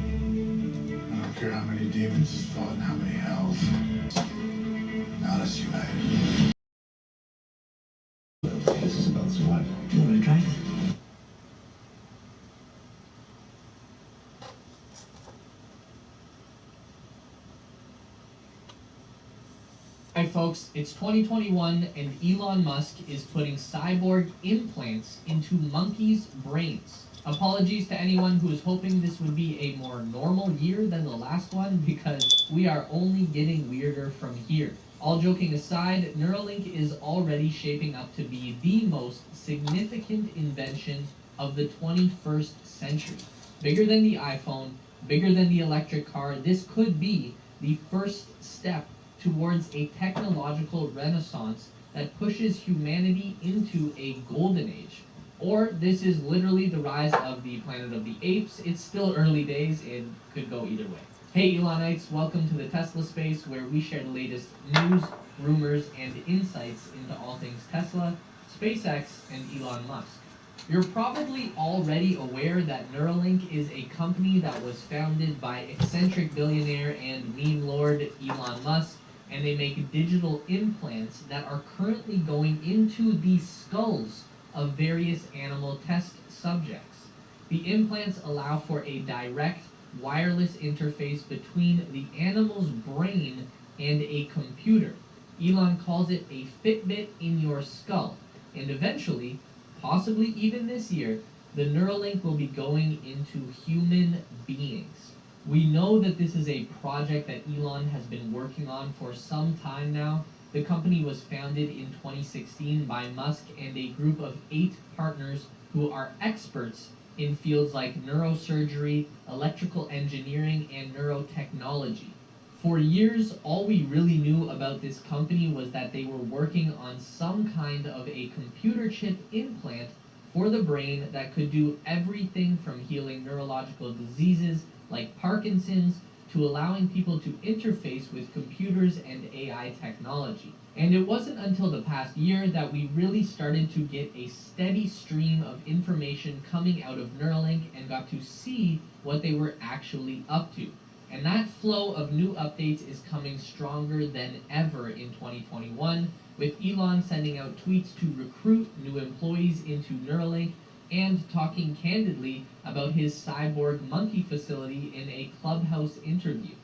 [SPEAKER 11] don't care how many demons has fought and how many hells. Now let's unite. This is about survival. You want to try it?
[SPEAKER 10] I
[SPEAKER 12] folks, it's 2021 and Elon Musk is putting cyborg implants into monkeys' brains. Apologies to anyone who is hoping this would be a more normal year than the last one, because we are only getting weirder from here. All joking aside, Neuralink is already shaping up to be the most significant invention of the 21st century. Bigger than the iPhone, bigger than the electric car, this could be the first step towards a technological renaissance that pushes humanity into a golden age. Or this is literally the rise of the Planet of the Apes. It's still early days, it could go either way. Hey Elonites, welcome to the Tesla Space, where we share the latest news, rumors, and insights into all things Tesla, SpaceX, and Elon Musk. You're probably already aware that Neuralink is a company that was founded by eccentric billionaire and meme lord Elon Musk, and they make digital implants that are currently going into the skulls of various animal test subjects. The implants allow for a direct wireless interface between the animal's brain and a computer. Elon calls it a Fitbit in your skull, and eventually, possibly even this year, the Neuralink will be going into human beings. We know that this is a project that Elon has been working on for some time now. The company was founded in 2016 by Musk and a group of 8 partners who are experts in fields like neurosurgery, electrical engineering, and neurotechnology. For years, all we really knew about this company was that they were working on some kind of a computer chip implant for the brain that could do everything from healing neurological diseases like Parkinson's to allowing people to interface with computers and AI technology. And it wasn't until the past year that we really started to get a steady stream of information coming out of Neuralink and got to see what they were actually up to. And that flow of new updates is coming stronger than ever in 2021, with Elon sending out tweets to recruit new employees into Neuralink and talking candidly about his cyborg monkey facility in a Clubhouse interview.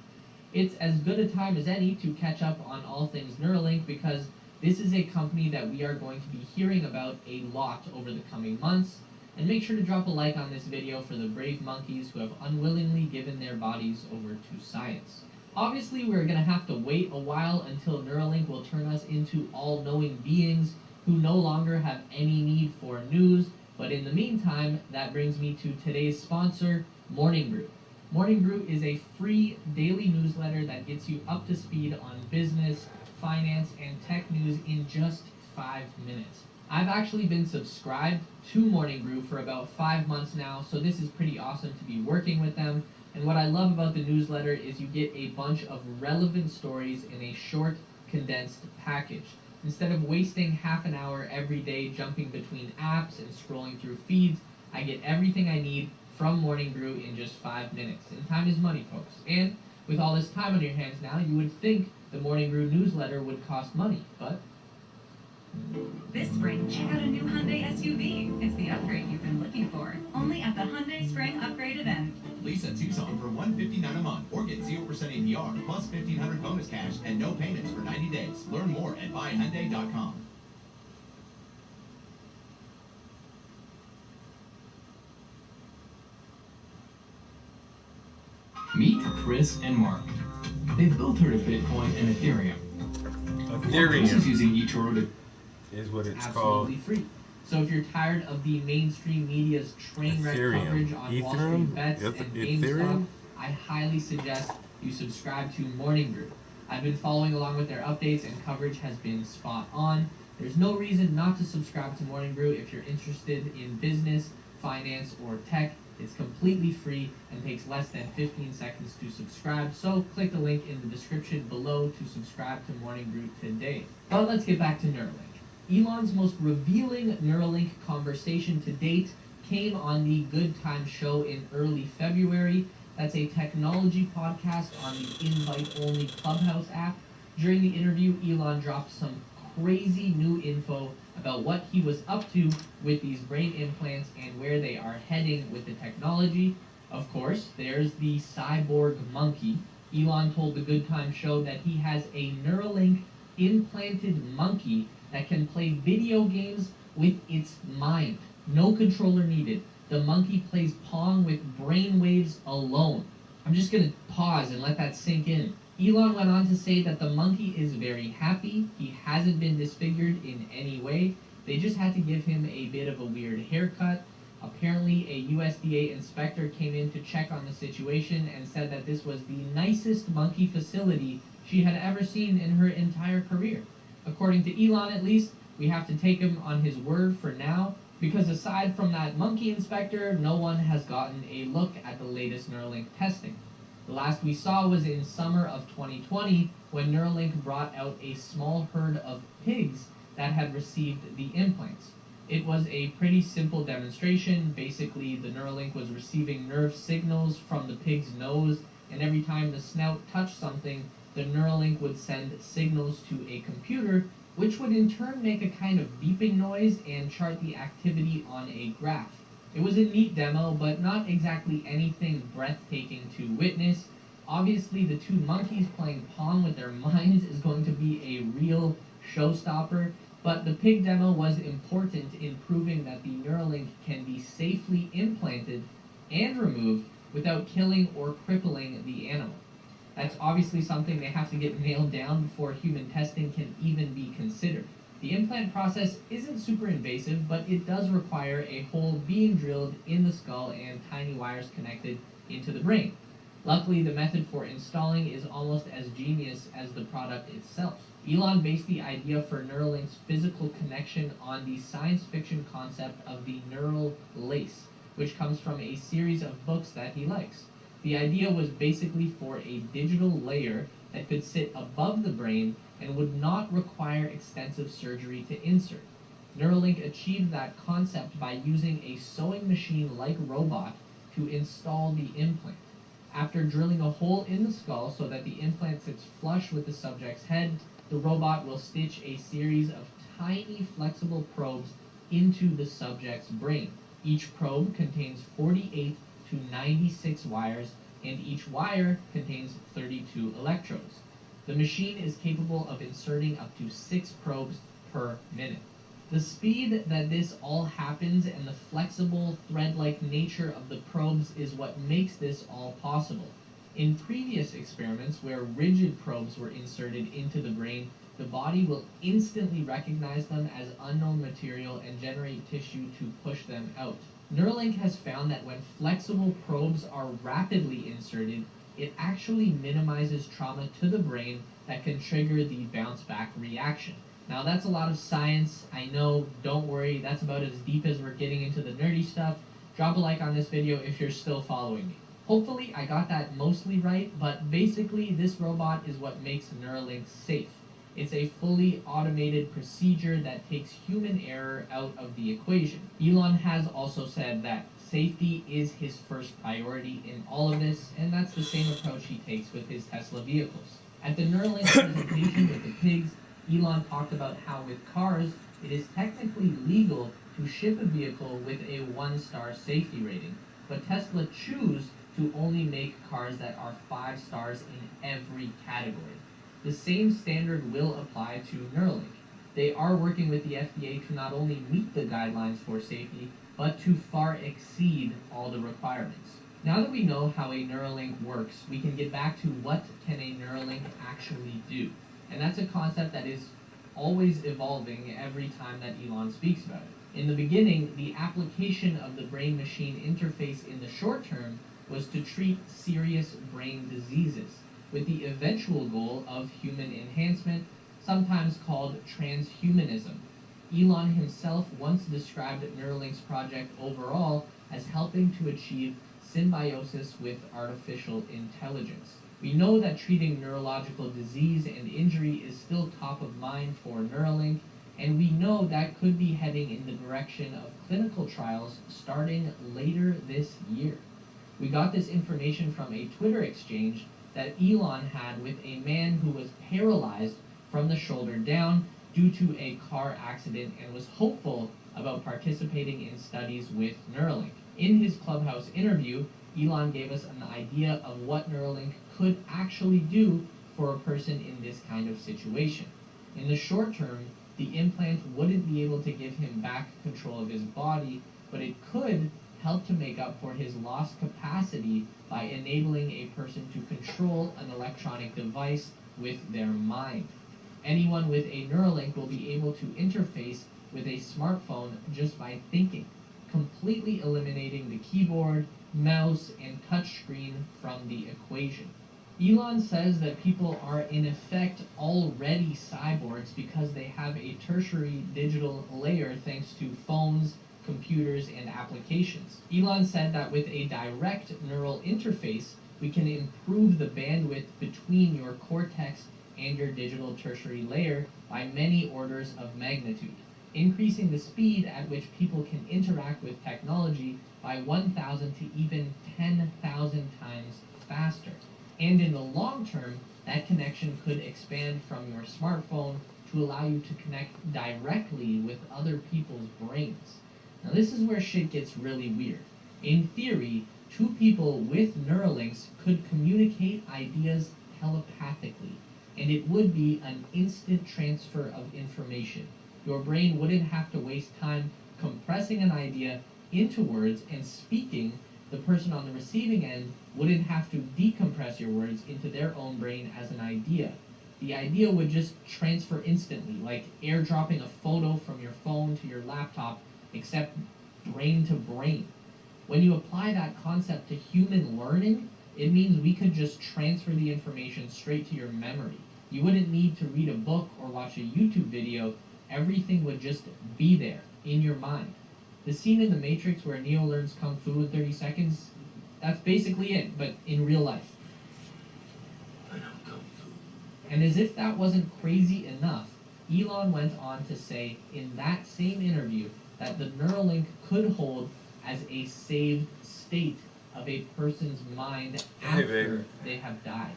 [SPEAKER 12] It's as good a time as any to catch up on all things Neuralink, because this is a company that we are going to be hearing about a lot over the coming months. And make sure to drop a like on this video for the brave monkeys who have unwillingly given their bodies over to science. Obviously, we're going to have to wait a while until Neuralink will turn us into all-knowing beings who no longer have any need for news. But in the meantime, that brings me to today's sponsor, Morning Brew. Morning Brew is a free daily newsletter that gets you up to speed on business, finance, and tech news in just 5 minutes. I've actually been subscribed to Morning Brew for about 5 months now, so this is pretty awesome to be working with them. And what I love about the newsletter is you get a bunch of relevant stories in a short, condensed package. Instead of wasting half an hour every day jumping between apps and scrolling through feeds, I get everything I need from Morning Brew in just 5 minutes. And time is money, folks. And with all this time on your hands now, you would think the Morning Brew newsletter would cost money, but
[SPEAKER 9] This spring, check out a new Hyundai SUV. It's the upgrade you've been looking for. Only at the Hyundai Spring Upgrade event.
[SPEAKER 13] Lease a Tucson for $159 a month or get 0% APR plus $1,500 bonus cash and no payments for 90 days. Learn more at buyhyundai.com.
[SPEAKER 14] Meet Chris and Mark. They've both heard of Bitcoin and Ethereum. Chris is using eToro to
[SPEAKER 1] is what it's
[SPEAKER 12] absolutely
[SPEAKER 1] called.
[SPEAKER 12] free. So if you're tired of the mainstream media's train wreck
[SPEAKER 1] Ethereum.
[SPEAKER 12] coverage on Wall Street
[SPEAKER 1] Ethereum?
[SPEAKER 12] bets and GameStop,
[SPEAKER 1] Ethereum?
[SPEAKER 12] I highly suggest you subscribe to Morning Brew. I've been following along with their updates and coverage has been spot on. There's no reason not to subscribe to Morning Brew if you're interested in business, finance, or tech. It's completely free and takes less than 15 seconds to subscribe, so click the link in the description below to subscribe to Morning Brew today. But let's get back to Neuralink. Elon's most revealing Neuralink conversation to date came on the Good Time Show in early February. That's a technology podcast on the invite-only Clubhouse app. During the interview, Elon dropped some crazy new info about what he was up to with these brain implants and where they are heading with the technology. Of course, there's the cyborg monkey. Elon told the Good Time Show that he has a Neuralink implanted monkey that can play video games with its mind. No controller needed. The monkey plays Pong with brainwaves alone. I'm just going to pause and let that sink in. Elon went on to say that the monkey is very happy. He hasn't been disfigured in any way. They just had to give him a bit of a weird haircut. Apparently, a USDA inspector came in to check on the situation and said that this was the nicest monkey facility she had ever seen in her entire career. According to Elon, at least, we have to take him on his word for now, because aside from that monkey inspector, no one has gotten a look at the latest Neuralink testing. The last we saw was in summer of 2020, when Neuralink brought out a small herd of pigs that had received the implants. It was a pretty simple demonstration. Basically, the Neuralink was receiving nerve signals from the pig's nose, and every time the snout touched something, the Neuralink would send signals to a computer, which would in turn make a kind of beeping noise and chart the activity on a graph. It was a neat demo, but not exactly anything breathtaking to witness. Obviously, the two monkeys playing Pong with their minds is going to be a real showstopper, but the pig demo was important in proving that the Neuralink can be safely implanted and removed without killing or crippling the animal. That's obviously something they have to get nailed down before human testing can even be considered. The implant process isn't super invasive, but it does require a hole being drilled in the skull and tiny wires connected into the brain. Luckily, the method for installing is almost as genius as the product itself. Elon based the idea for Neuralink's physical connection on the science fiction concept of the neural lace, which comes from a series of books that he likes. The idea was basically for a digital layer that could sit above the brain and would not require extensive surgery to insert. Neuralink achieved that concept by using a sewing machine-like robot to install the implant. After drilling a hole in the skull so that the implant sits flush with the subject's head, the robot will stitch a series of tiny flexible probes into the subject's brain. Each probe contains 48 to 96 wires, and each wire contains 32 electrodes. The machine is capable of inserting up to 6 probes per minute. The speed that this all happens and the flexible, thread-like nature of the probes is what makes this all possible. In previous experiments where rigid probes were inserted into the brain, the body will instantly recognize them as unknown material and generate tissue to push them out. Neuralink has found that when flexible probes are rapidly inserted, it actually minimizes trauma to the brain that can trigger the bounce-back reaction. Now that's a lot of science, I know, don't worry, that's about as deep as we're getting into the nerdy stuff. Drop a like on this video if you're still following me. Hopefully I got that mostly right, but basically this robot is what makes Neuralink safe. It's a fully automated procedure that takes human error out of the equation. Elon has also said that safety is his first priority in all of this, and that's the same approach he takes with his Tesla vehicles. At the Neuralink presentation with the pigs, Elon talked about how with cars, it is technically legal to ship a vehicle with a 1-star safety rating, but Tesla choose to only make cars that are 5 stars in every category. The same standard will apply to Neuralink. They are working with the FDA to not only meet the guidelines for safety, but to far exceed all the requirements. Now that we know how a Neuralink works, we can get back to what can a Neuralink actually do. And that's a concept that is always evolving every time that Elon speaks about it. In the beginning, the application of the brain-machine interface in the short term was to treat serious brain diseases, with the eventual goal of human enhancement, sometimes called transhumanism. Elon himself once described Neuralink's project overall as helping to achieve symbiosis with artificial intelligence. We know that treating neurological disease and injury is still top of mind for Neuralink, and we know that could be heading in the direction of clinical trials starting later this year. We got this information from a Twitter exchange that Elon had with a man who was paralyzed from the shoulder down due to a car accident and was hopeful about participating in studies with Neuralink. In his Clubhouse interview, Elon gave us an idea of what Neuralink could actually do for a person in this kind of situation. In the short term, the implant wouldn't be able to give him back control of his body, but it could help to make up for his lost capacity by enabling a person to control an electronic device with their mind. Anyone with a Neuralink will be able to interface with a smartphone just by thinking, completely eliminating the keyboard, mouse, and touchscreen from the equation. Elon says that people are in effect already cyborgs because they have a tertiary digital layer thanks to phones, computers, and applications. Elon said that with a direct neural interface, we can improve the bandwidth between your cortex and your digital tertiary layer by many orders of magnitude, increasing the speed at which people can interact with technology by 1,000 to even 10,000 times faster. And in the long term, that connection could expand from your smartphone to allow you to connect directly with other people's brains. Now this is where shit gets really weird. In theory, two people with Neuralinks could communicate ideas telepathically, and it would be an instant transfer of information. Your brain wouldn't have to waste time compressing an idea into words and speaking. The person on the receiving end wouldn't have to decompress your words into their own brain as an idea. The idea would just transfer instantly, like airdropping a photo from your phone to your laptop, except brain to brain. When you apply that concept to human learning, it means we could just transfer the information straight to your memory. You wouldn't need to read a book or watch a YouTube video. Everything would just be there, in your mind. The scene in The Matrix where Neo learns Kung Fu in 30 seconds, that's basically it, but in real life. And as if that wasn't crazy enough, Elon went on to say in that same interview that the Neuralink could hold as a saved state of a person's mind after they have died.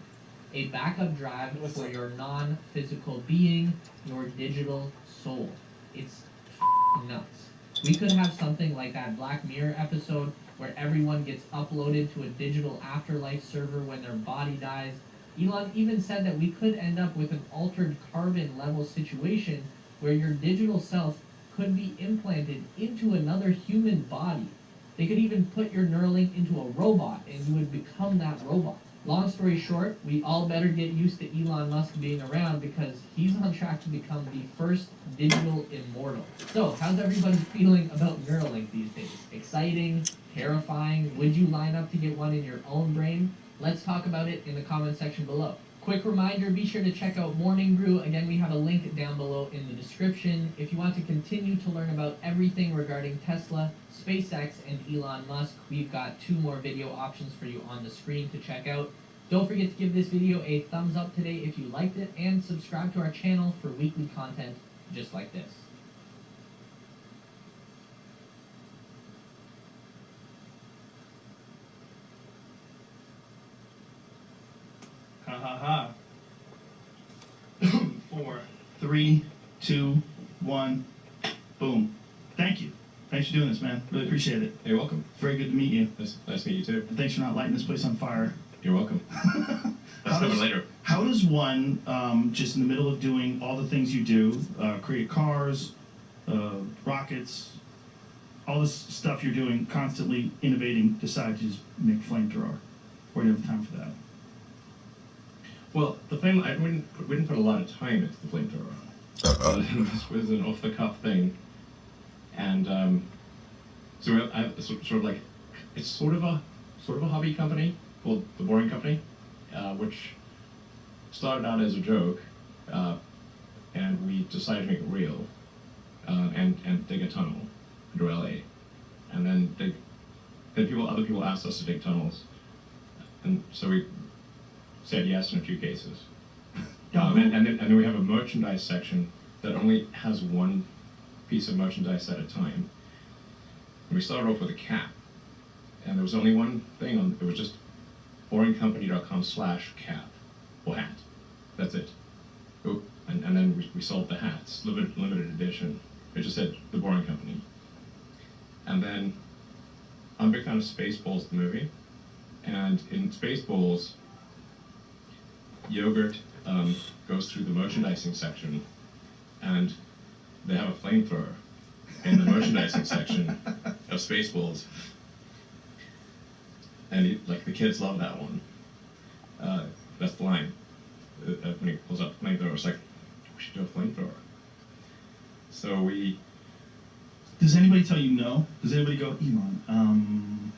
[SPEAKER 12] A backup drive for your non-physical being, your digital soul. It's nuts. We could have something like that Black Mirror episode where everyone gets uploaded to a digital afterlife server when their body dies. Elon even said that we could end up with an altered carbon level situation where your digital self could be implanted into another human body. They could even put your Neuralink into a robot and you would become that robot. Long story short, we all better get used to Elon Musk being around because he's on track to become the first digital immortal. So, how's everybody feeling about Neuralink these days? Exciting? Terrifying? Would you line up to get one in your own brain? Let's talk about it in the comment section below. Quick reminder, be sure to check out Morning Brew. Again, we have a link down below in the description. If you want to continue to learn about everything regarding Tesla, SpaceX, and Elon Musk, we've got 2 more video options for you on the screen to check out. Don't forget to give this video a thumbs up today if you liked it, and subscribe to our channel for weekly content just like this.
[SPEAKER 15] Ha ha ha. 4, 3, 2, 1, boom. Thank you. Thanks for doing this, man. Really appreciate it.
[SPEAKER 5] You're welcome.
[SPEAKER 15] Very good to meet you.
[SPEAKER 5] Nice to meet you too.
[SPEAKER 15] And thanks for not lighting this place on fire.
[SPEAKER 5] You're welcome. That's coming later.
[SPEAKER 15] How does one, just in the middle of doing all the things you do, create cars, rockets, all this stuff you're doing, constantly innovating, decide to just make a flamethrower? Or do you have time for that?
[SPEAKER 8] Well, the flame, we didn't put a lot of time into the flamethrower. This was an off-the-cuff thing. And so I sort of like, it's sort of a hobby company called The Boring Company, which started out as a joke, and we decided to make it real, and dig a tunnel under LA, and then other people asked us to dig tunnels, and so we said yes in a few cases, and then we have a merchandise section that only has one piece of merchandise at a time. And we started off with a cap, and there was only one thing on it. Was just boringcompany.com/cap or hat. That's it. And then we sold the hats, limited edition. It just said The Boring Company. And then I'm a big fan of Spaceballs, the movie. And in Spaceballs, Yogurt goes through the merchandising section
[SPEAKER 5] and they have a flamethrower in the merchandising section of Spaceballs. And like the kids love that one. That's the line. When he pulls up the flamethrower, it's like, we should do a flamethrower. So we...
[SPEAKER 15] Does anybody tell you no? Does anybody go, Elon,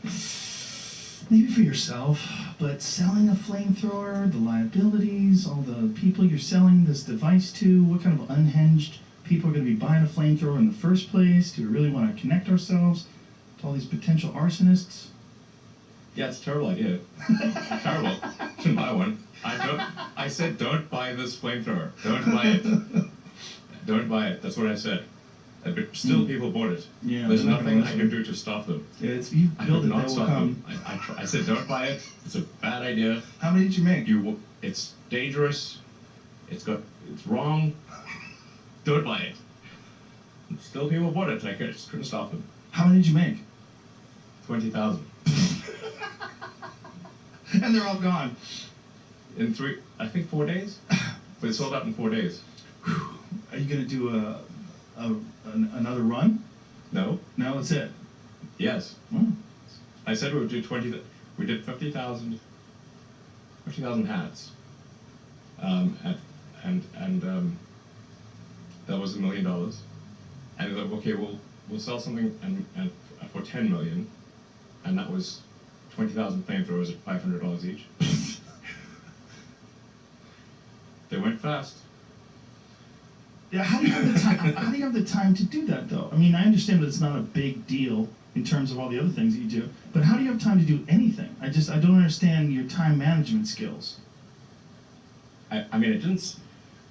[SPEAKER 15] maybe for yourself, but selling a flamethrower, the liabilities, all the people you're selling this device to, what kind of unhinged people are going to be buying a flamethrower in the first place? Do we really want to connect ourselves to all these potential arsonists?
[SPEAKER 5] Yeah, it's a terrible idea. Terrible. Shouldn't buy one. I said don't buy this flamethrower. Don't buy it. Don't buy it. That's what I said. But still people bought it.
[SPEAKER 15] Yeah,
[SPEAKER 5] there's
[SPEAKER 15] they're not
[SPEAKER 5] nothing
[SPEAKER 15] gonna
[SPEAKER 5] I can do to stop them.
[SPEAKER 15] Yeah, it's, you
[SPEAKER 5] I
[SPEAKER 15] build
[SPEAKER 5] could
[SPEAKER 15] it,
[SPEAKER 5] not
[SPEAKER 15] they will
[SPEAKER 5] stop
[SPEAKER 15] come.
[SPEAKER 5] them. I said don't buy it. It's a bad idea.
[SPEAKER 15] How many did you make?
[SPEAKER 5] It's dangerous. It's wrong. Don't buy it. And still people bought it. I just couldn't stop them.
[SPEAKER 15] How many did you make?
[SPEAKER 5] 20,000.
[SPEAKER 15] And they're all gone.
[SPEAKER 5] In 4 days? But it sold out in 4 days.
[SPEAKER 15] Are you going to do another run?
[SPEAKER 5] No.
[SPEAKER 15] No, that's it.
[SPEAKER 5] Yes.
[SPEAKER 15] Hmm.
[SPEAKER 5] I said we would do 20. We did 50,000 hats. And that was $1 million. And we thought, okay, we'll sell something and for 10 million, and that was 20,000 flamethrowers at $500 each. They went fast.
[SPEAKER 15] Yeah, how do you have the time? How do you have the time to do that, though? I mean, I understand that it's not a big deal in terms of all the other things that you do, but how do you have time to do anything? I don't understand your time management skills.
[SPEAKER 5] I mean, I didn't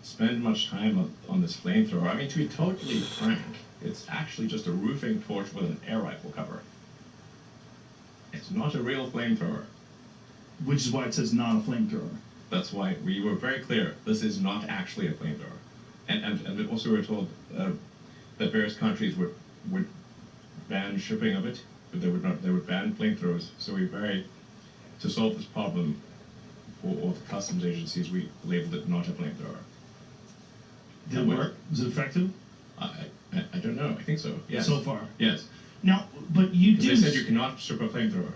[SPEAKER 5] spend much time on this flamethrower. I mean, to be totally frank, it's actually just a roofing torch with an air rifle cover. It's not a real flamethrower.
[SPEAKER 15] Which is why it says not a flamethrower.
[SPEAKER 5] That's why we were very clear. This is not actually a flamethrower. And also we were told that various countries would ban shipping of it, but they would ban flamethrowers. So to solve this problem for all the customs agencies, we labeled it not a flamethrower.
[SPEAKER 15] Did it work? Was it effective?
[SPEAKER 5] I don't know. I think so. Yes.
[SPEAKER 15] So far.
[SPEAKER 5] Yes.
[SPEAKER 15] Now, but you do.
[SPEAKER 5] They said you cannot ship a flamethrower.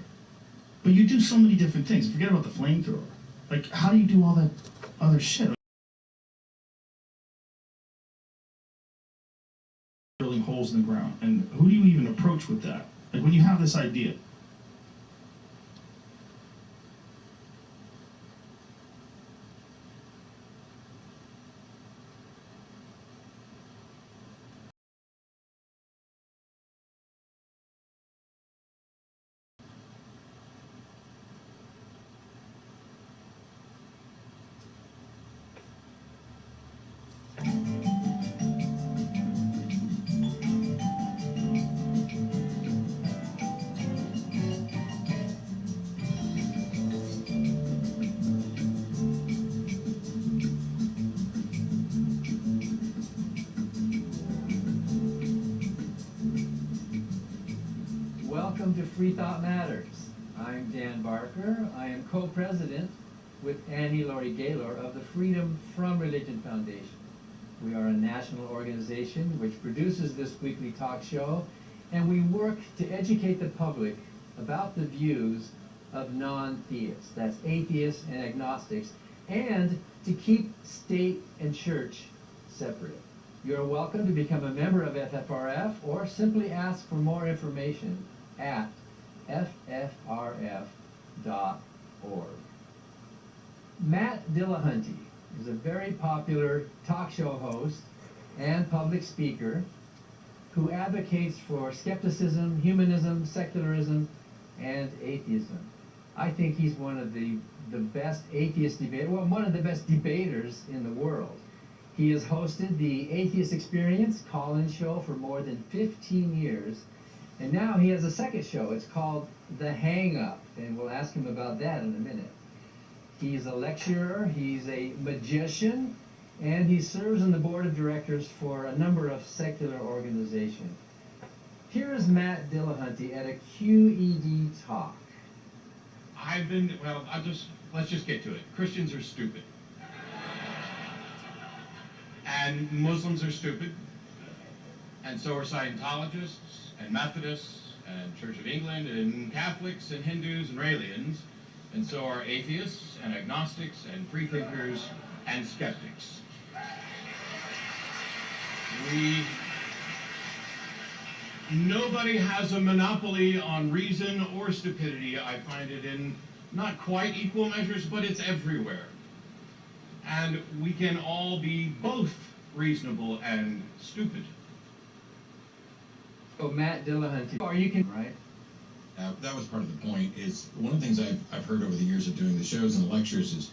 [SPEAKER 15] But you do so many different things. Forget about the flamethrower. Like, how do you do all that other shit? Drilling holes in the ground, and who do you even approach with that? Like, when you have this idea.
[SPEAKER 16] Welcome to Free Thought Matters. I'm Dan Barker. I am co-president with Annie Laurie Gaylor of the Freedom from Religion Foundation. We are a national organization which produces this weekly talk show, and we work to educate the public about the views of non-theists, that's atheists and agnostics, and to keep state and church separate. You're welcome to become a member of FFRF or simply ask for more information at ffrf.org. Matt Dillahunty is a very popular talk show host and public speaker who advocates for skepticism, humanism, secularism, and atheism. I think he's one of the best atheist debaters, well, one of the best debaters in the world. He has hosted the Atheist Experience call-in show for more than 15 years, and now he has a second show. It's called The Hang Up, and we'll ask him about that in a minute. He's a lecturer, he's a magician, and he serves on the board of directors for a number of secular organizations. Here is Matt Dillahunty at a QED talk.
[SPEAKER 17] Let's just get to it. Christians are stupid. And Muslims are stupid, and so are Scientologists, and Methodists, and Church of England, and Catholics, and Hindus, and Raelians, and so are atheists, and agnostics, and freethinkers, and skeptics. Nobody has a monopoly on reason or stupidity. I find it in not quite equal measures, but it's everywhere. And we can all be both reasonable and stupid.
[SPEAKER 16] So Matt Dillahunty, or you can, right?
[SPEAKER 18] That was part of the point. Is one of the things I've heard over the years of doing the shows and the lectures is,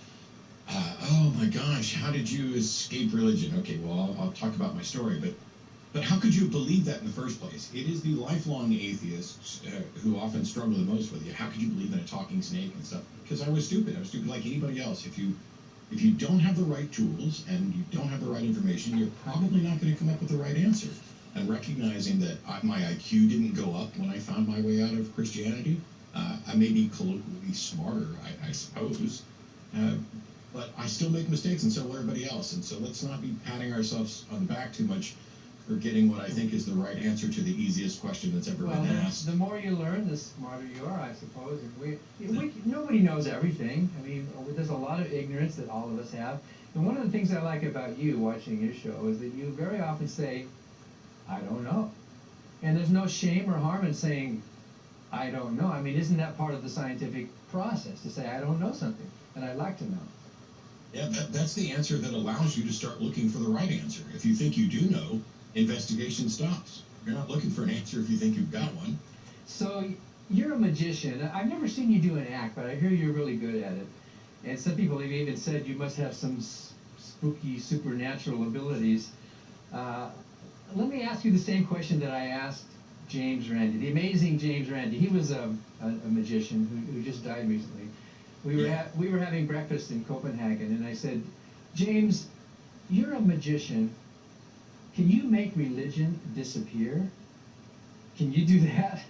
[SPEAKER 18] oh my gosh, how did you escape religion? Okay, well, I'll talk about my story, but how could you believe that in the first place? It is the lifelong atheists who often struggle the most with you. How could you believe in a talking snake and stuff? Because I was stupid. I was stupid like anybody else. If you don't have the right tools and you don't have the right information, you're probably not going to come up with the right answer. And recognizing that my IQ didn't go up when I found my way out of Christianity, I may be colloquially smarter, I suppose, but I still make mistakes, and so will everybody else. And so let's not be patting ourselves on the back too much for getting what I think is the right answer to the easiest question that's ever been asked.
[SPEAKER 16] The more you learn, the smarter you are, I suppose. And nobody knows everything. I mean, there's a lot of ignorance that all of us have. And one of the things I like about you watching your show is that you very often say, I don't know. And there's no shame or harm in saying, I don't know. I mean, isn't that part of the scientific process, to say, I don't know something, and I'd like to know?
[SPEAKER 18] Yeah, that's the answer that allows you to start looking for the right answer. If you think you do know, investigation stops. You're not looking for an answer if you think you've got one.
[SPEAKER 16] So you're a magician. I've never seen you do an act, but I hear you're really good at it. And some people have even said you must have some spooky supernatural abilities. Let me ask you the same question that I asked James Randi, the amazing James Randi. He was a magician who just died recently. We were having breakfast in Copenhagen, and I said, James, you're a magician. Can you make religion disappear? Can you do that?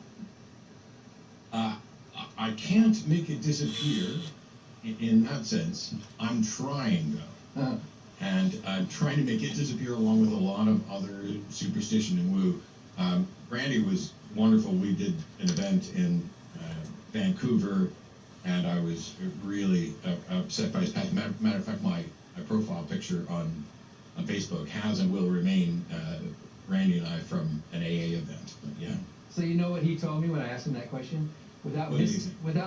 [SPEAKER 18] I can't make it disappear in that sense. I'm trying, though. And I'm trying to make it disappear along with a lot of other superstition and woo. Randy was wonderful. We did an event in Vancouver, and I was really upset by his passing. Matter of fact, my profile picture on Facebook has and will remain Randy and I from an AA event. But yeah.
[SPEAKER 16] So you know what he told me when I asked him that question? Without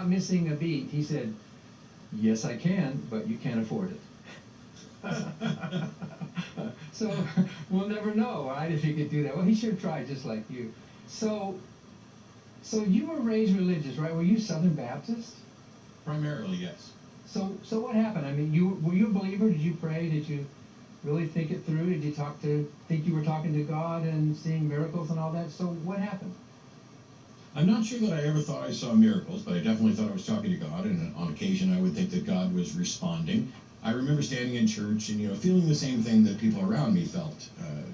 [SPEAKER 16] missing a beat, he said, yes, I can, but you can't afford it. So we'll never know, right, if he could do that. Well, he should try just like you. So you were raised religious, right? Were you Southern Baptist?
[SPEAKER 18] Primarily, yes.
[SPEAKER 16] So what happened? I mean, were you a believer? Did you pray? Did you really think it through? Did you think you were talking to God and seeing miracles and all that? So what happened?
[SPEAKER 18] I'm not sure that I ever thought I saw miracles, but I definitely thought I was talking to God, and on occasion I would think that God was responding. I remember standing in church and, feeling the same thing that people around me felt,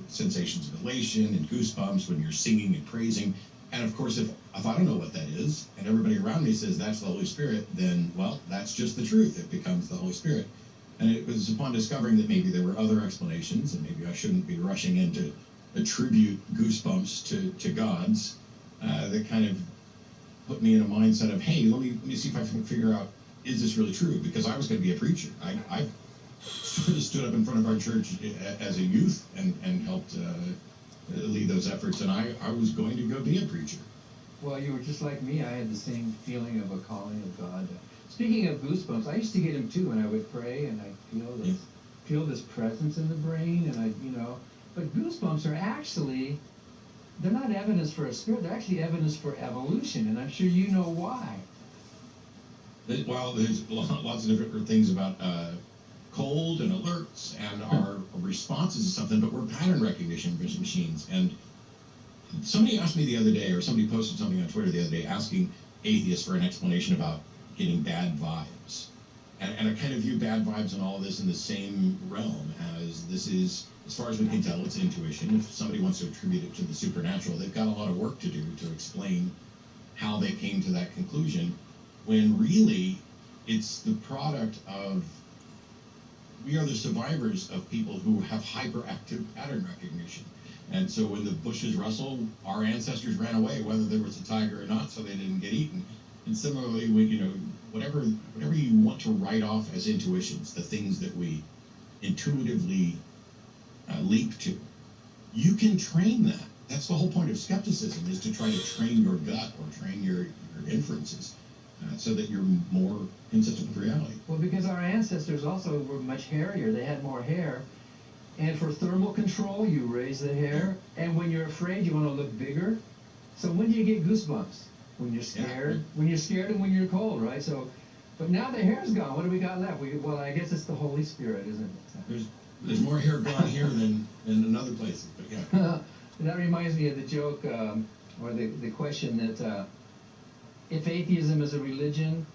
[SPEAKER 18] sensations of elation and goosebumps when you're singing and praising. And of course, if I don't know what that is, and everybody around me says that's the Holy Spirit, then, well, that's just the truth. It becomes the Holy Spirit. And it was upon discovering that maybe there were other explanations, and maybe I shouldn't be rushing in to attribute goosebumps to gods, that kind of put me in a mindset of, hey, let me see if I can figure out, is this really true? Because I was going to be a preacher. I sort of stood up in front of our church as a youth and helped lead those efforts, and I was going to go be a preacher.
[SPEAKER 16] Well, you were just like me. I had the same feeling of a calling of God. Speaking of goosebumps, I used to get them too when I would pray, and I feel this presence in the brain, and but goosebumps are actually, they're not evidence for a spirit, they're actually evidence for evolution, and I'm sure you know why.
[SPEAKER 18] Well, there's lots of different things about cold and alerts and our responses to something, but we're pattern recognition machines. And somebody asked me the other day, or somebody posted something on Twitter the other day asking atheists for an explanation about getting bad vibes. And I kind of view bad vibes and all of this in the same realm as this is, as far as we can tell, it's intuition. If somebody wants to attribute it to the supernatural, they've got a lot of work to do to explain how they came to that conclusion, when really it's the product of we are the survivors of people who have hyperactive pattern recognition. And so when the bushes rustle, our ancestors ran away, whether there was a tiger or not, so they didn't get eaten. And similarly, whatever you want to write off as intuitions, the things that we intuitively leap to, you can train that. That's the whole point of skepticism, is to try to train your gut or train your inferences so that you're more consistent with reality.
[SPEAKER 16] Well, because our ancestors also were much hairier. They had more hair. And for thermal control, you raise the hair. And when you're afraid, you want to look bigger. So when do you get goosebumps? When you're scared. Yeah. When you're scared and when you're cold, right? So, but now the hair's gone. What do we got left? Well, I guess it's the Holy Spirit, isn't it?
[SPEAKER 18] There's more hair gone here than in other places. But yeah.
[SPEAKER 16] That reminds me of the joke or the question that if atheism is a religion,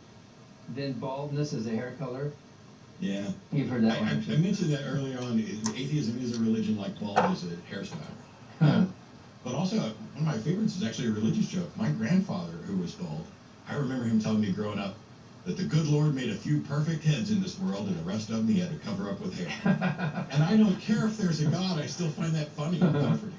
[SPEAKER 16] then baldness is a hair color.
[SPEAKER 18] Yeah.
[SPEAKER 16] You've heard that
[SPEAKER 18] I
[SPEAKER 16] one.
[SPEAKER 18] mentioned that earlier on. Atheism is a religion like bald is a hairstyle. But also, one of my favorites is actually a religious joke. My grandfather, who was bald, I remember him telling me growing up that the good Lord made a few perfect heads in this world, and the rest of them he had to cover up with hair. And I don't care if there's a God, I still find that funny and comforting.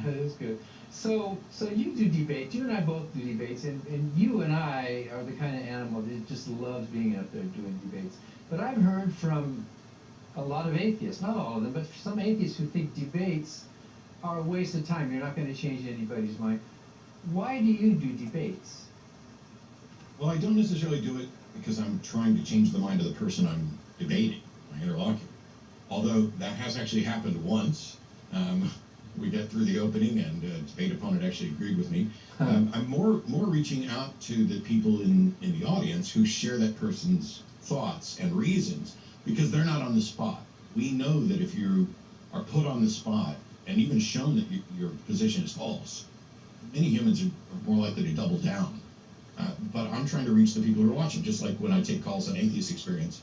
[SPEAKER 16] That is good. So you do debates. You and I both do debates, and you and I are the kind of animal that just loves being out there doing debates. But I've heard from a lot of atheists, not all of them, but some atheists who think debates are a waste of time. You're not going to change anybody's mind. Why do you do debates?
[SPEAKER 18] Well, I don't necessarily do it because I'm trying to change the mind of the person I'm debating, my interlocutor. Although that has actually happened once. We got through the opening and a debate opponent actually agreed with me. I'm more reaching out to the people in the audience who share that person's thoughts and reasons, because they're not on the spot. We know that if you are put on the spot and even shown that your position is false, many humans are more likely to double down. But I'm trying to reach the people who are watching, just like when I take calls on Atheist Experience.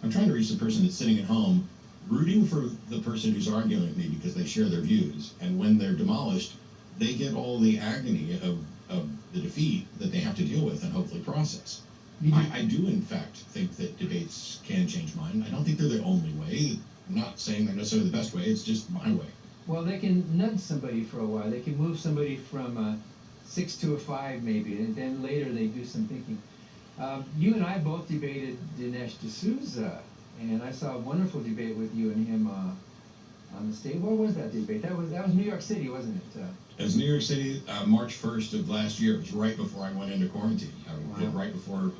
[SPEAKER 18] I'm trying to reach the person that's sitting at home, rooting for the person who's arguing with me because they share their views. And when they're demolished, they get all the agony of the defeat that they have to deal with and hopefully process. I do, in fact, think that debates can change mind. I don't think they're the only way. I'm not saying they're necessarily the best way. It's just my way.
[SPEAKER 16] Well, they can nudge somebody for a while. They can move somebody from a 6 to a 5 maybe, and then later they do some thinking. You and I both debated Dinesh D'Souza, and I saw a wonderful debate with you and him on the stage. Where was that debate? That was New York City, wasn't it?
[SPEAKER 18] It was New York City, March 1st of last year. It was right before I went into quarantine. Right before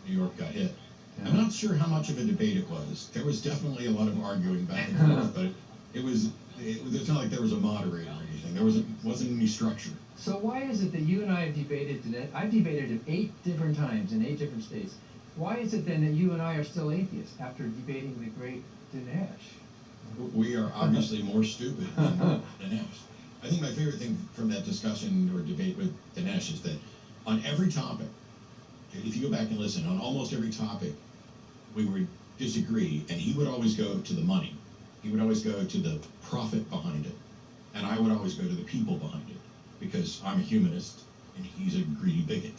[SPEAKER 18] New York got hit. Yeah. I'm not sure how much of a debate it was. There was definitely a lot of arguing back and forth, but it's not like there was a moderator or anything. There wasn't any structure.
[SPEAKER 16] So why is it that you and I have debated Dinesh? I've debated him 8 different times in 8 different states. Why is it then that you and I are still atheists after debating the great Dinesh?
[SPEAKER 18] We are obviously more stupid than Dinesh. I think my favorite thing from that discussion or debate with Dinesh is that on every topic, if you go back and listen, on almost every topic, we would disagree, and he would always go to the money. He would always go to the profit behind it, and I would always go to the people behind it, because I'm a humanist, and he's a greedy bigot.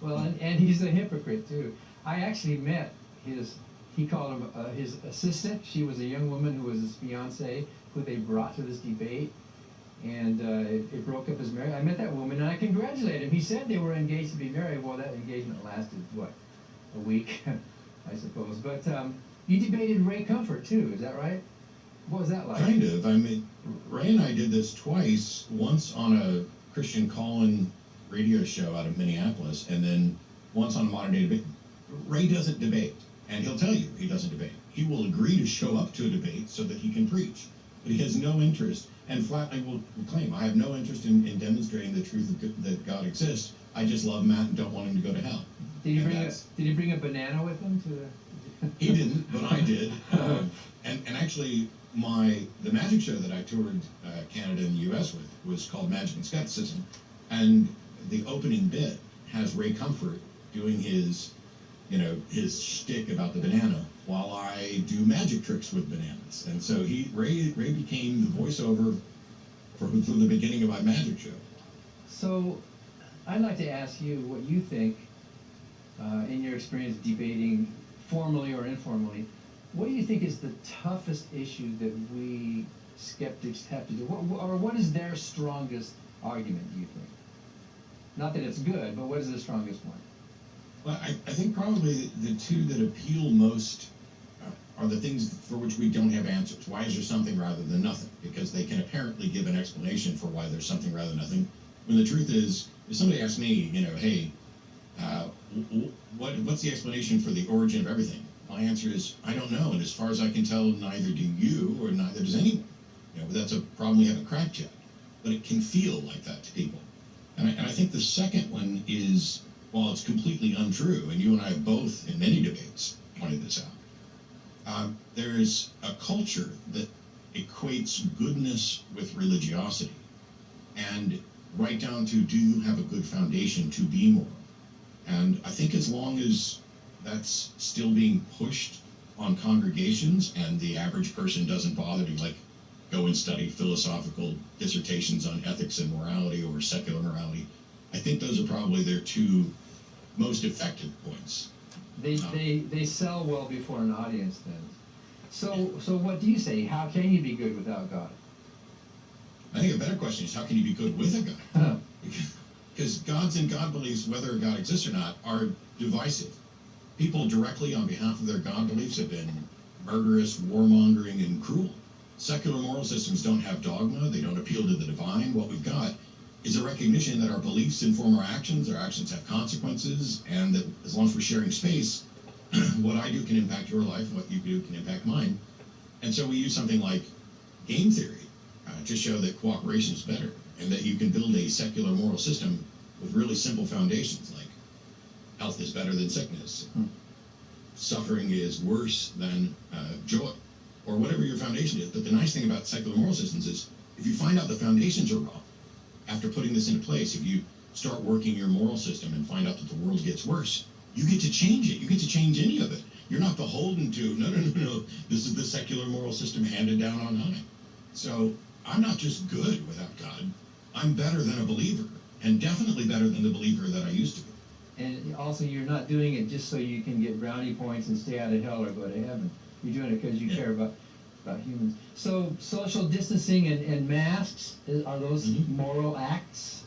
[SPEAKER 16] Well, and he's a hypocrite, too. I actually met he called him his assistant. She was a young woman who was his fiancée, who they brought to this debate. And it broke up his marriage. I met that woman, and I congratulated him. He said they were engaged to be married. Well, that engagement lasted, what, a week, I suppose. But you debated Ray Comfort, too. Is that right? What was that like?
[SPEAKER 18] Kind of. I mean, Ray and I did this twice. Once on a Christian call-in radio show out of Minneapolis, and then once on a modern day debate. Ray doesn't debate, and he'll tell you he doesn't debate. He will agree to show up to a debate so that he can preach. But he has no interest, and flatly will claim, I have no interest in demonstrating the truth that God exists. I just love Matt and don't want him to go to hell.
[SPEAKER 16] Did he bring a banana with him to the...
[SPEAKER 18] He didn't, but I did. And actually, the magic show that I toured Canada and the U.S. with was called Magic and Skepticism, and the opening bit has Ray Comfort doing his shtick about the banana while I do magic tricks with bananas. And so Ray became the voiceover from the beginning of my magic show.
[SPEAKER 16] So I'd like to ask you what you think, in your experience debating formally or informally, what do you think is the toughest issue that we skeptics have to do? What is their strongest argument, do you think? Not that it's good, but what is the strongest one?
[SPEAKER 18] Well, I think probably the two that appeal most are the things for which we don't have answers. Why is there something rather than nothing? Because they can apparently give an explanation for why there's something rather than nothing. When the truth is, if somebody asks me, hey, what's the explanation for the origin of everything? My answer is, I don't know, and as far as I can tell, neither do you, or neither does anyone. That's a problem we haven't cracked yet. But it can feel like that to people. And I think the second one is, while it's completely untrue, and you and I have both, in many debates, pointed this out, there's a culture that equates goodness with religiosity, and right down to, do you have a good foundation to be moral? And I think as long as that's still being pushed on congregations, and the average person doesn't bother to go and study philosophical dissertations on ethics and morality or secular morality, I think those are probably their two most effective points.
[SPEAKER 16] They sell well before an audience then. So what do you say? How can you be good without God?
[SPEAKER 18] I think a better question is, how can you be good with a God? Because gods and God beliefs, whether a God exists or not, are divisive. People directly on behalf of their God beliefs have been murderous, warmongering, and cruel. Secular moral systems don't have dogma, they don't appeal to the divine. What we've got is a recognition that our beliefs inform our actions have consequences, and that as long as we're sharing space, what I do can impact your life, and what you do can impact mine. And so we use something like game theory to show that cooperation is better, and that you can build a secular moral system with really simple foundations, like health is better than sickness, suffering is worse than joy, or whatever your foundation is. But the nice thing about secular moral systems is, if you find out the foundations are wrong, after putting this into place, if you start working your moral system and find out that the world gets worse, you get to change it. You get to change any of it. You're not beholden to, no, this is the secular moral system handed down on high. So I'm not just good without God. I'm better than a believer, and definitely better than the believer that I used to be.
[SPEAKER 16] And also, you're not doing it just so you can get brownie points and stay out of hell or go to heaven. You're doing it because you care about humans. So social distancing and masks, are those moral acts?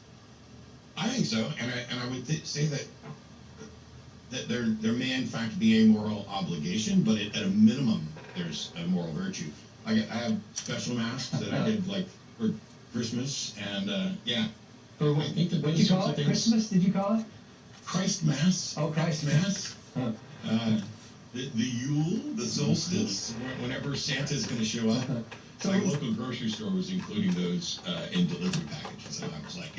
[SPEAKER 18] I think so, and I would say that there may in fact be a moral obligation, but at a minimum there's a moral virtue. I have special masks that I did for Christmas, and I think that
[SPEAKER 16] what did you call it? Christmas? Did you call it?
[SPEAKER 18] Christ Mass.
[SPEAKER 16] Oh, Christ
[SPEAKER 18] Mass. The Yule, the solstice, whenever Santa's going to show up. My local grocery store was including those in delivery packages, and I was like,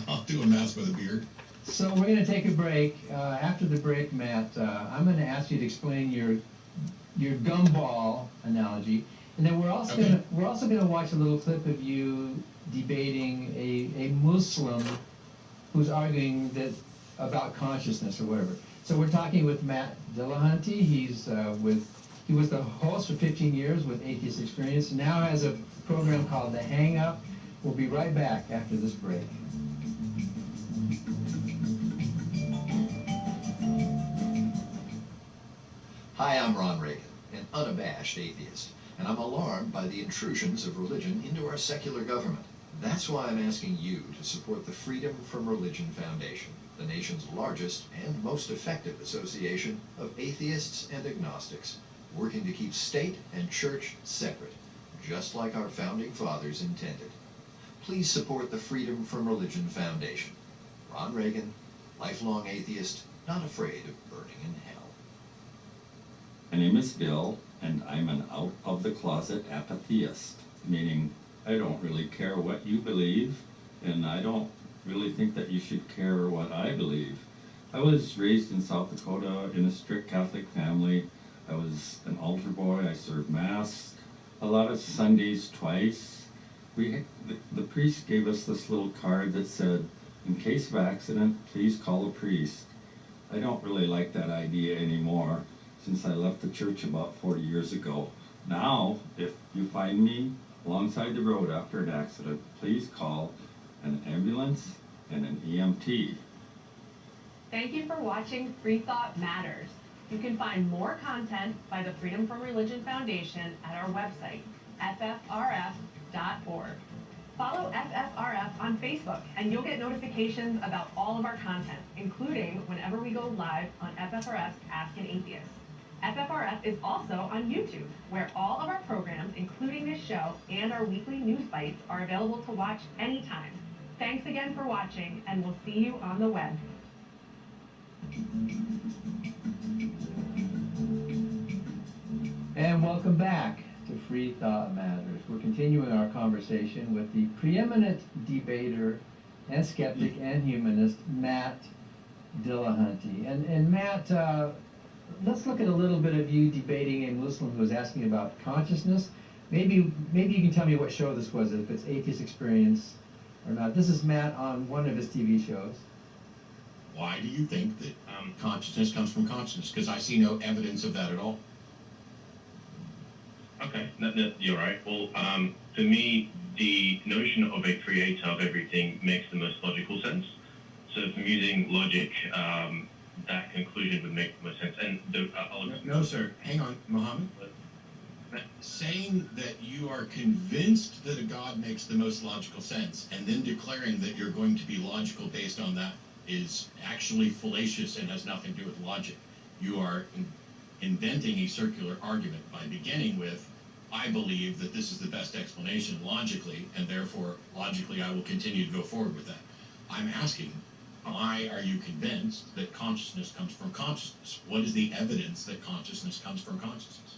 [SPEAKER 18] I'll do a mass with a beer.
[SPEAKER 16] So we're going to take a break. After the break, Matt, I'm going to ask you to explain your gumball analogy, and then we're also going to watch a little clip of you debating a Muslim who's arguing that about consciousness or whatever. So we're talking with Matt Dillahunty. He was the host for 15 years with Atheist Experience. Now has a program called The Hang Up. We'll be right back after this break.
[SPEAKER 19] Hi, I'm Ron Reagan, an unabashed atheist, and I'm alarmed by the intrusions of religion into our secular government. That's why I'm asking you to support the Freedom from Religion Foundation, the nation's largest and most effective association of atheists and agnostics, working to keep state and church separate, just like our founding fathers intended. Please support the Freedom from Religion Foundation. Ron Reagan, lifelong atheist, not afraid of burning in hell.
[SPEAKER 20] My name is Bill, and I'm an out-of-the-closet apatheist, meaning I don't really care what you believe, and I don't really think that you should care what I believe. I was raised in South Dakota in a strict Catholic family. I was an altar boy. I served Mass a lot of Sundays twice. The priest gave us this little card that said, "In case of accident, please call a priest." I don't really like that idea anymore, since I left the church about 40 years ago. Now, if you find me alongside the road after an accident, please call an ambulance and an EMT.
[SPEAKER 21] Thank you for watching Free Thought Matters. You can find more content by the Freedom from Religion Foundation at our website, ffrf.org. Follow FFRF on Facebook, and you'll get notifications about all of our content, including whenever we go live on FFRF's Ask an Atheist. FFRF is also on YouTube, where all of our programs, including this show and our weekly news bites, are available to watch anytime. Thanks again for watching, and we'll see you on the web.
[SPEAKER 16] And welcome back to Free Thought Matters. We're continuing our conversation with the preeminent debater and skeptic and humanist, Matt Dillahunty. And Matt, let's look at a little bit of you debating a Muslim who was asking about consciousness. Maybe you can tell me what show this was, if it's Atheist Experience or not. This is Matt on one of his TV shows.
[SPEAKER 18] Why do you think that consciousness comes from consciousness? Because I see no evidence of that at all.
[SPEAKER 22] Okay, you're right. Well, for me, the notion of a creator of everything makes the most logical sense. So from using logic, that conclusion would make the most sense. And
[SPEAKER 18] No, sir. Hang on, Muhammad. Saying that you are convinced that a God makes the most logical sense and then declaring that you're going to be logical based on that is actually fallacious and has nothing to do with logic. You are inventing a circular argument by beginning with, I believe that this is the best explanation logically, and therefore logically I will continue to go forward with that. I'm asking, why are you convinced that consciousness comes from consciousness? What is the evidence that consciousness comes from consciousness?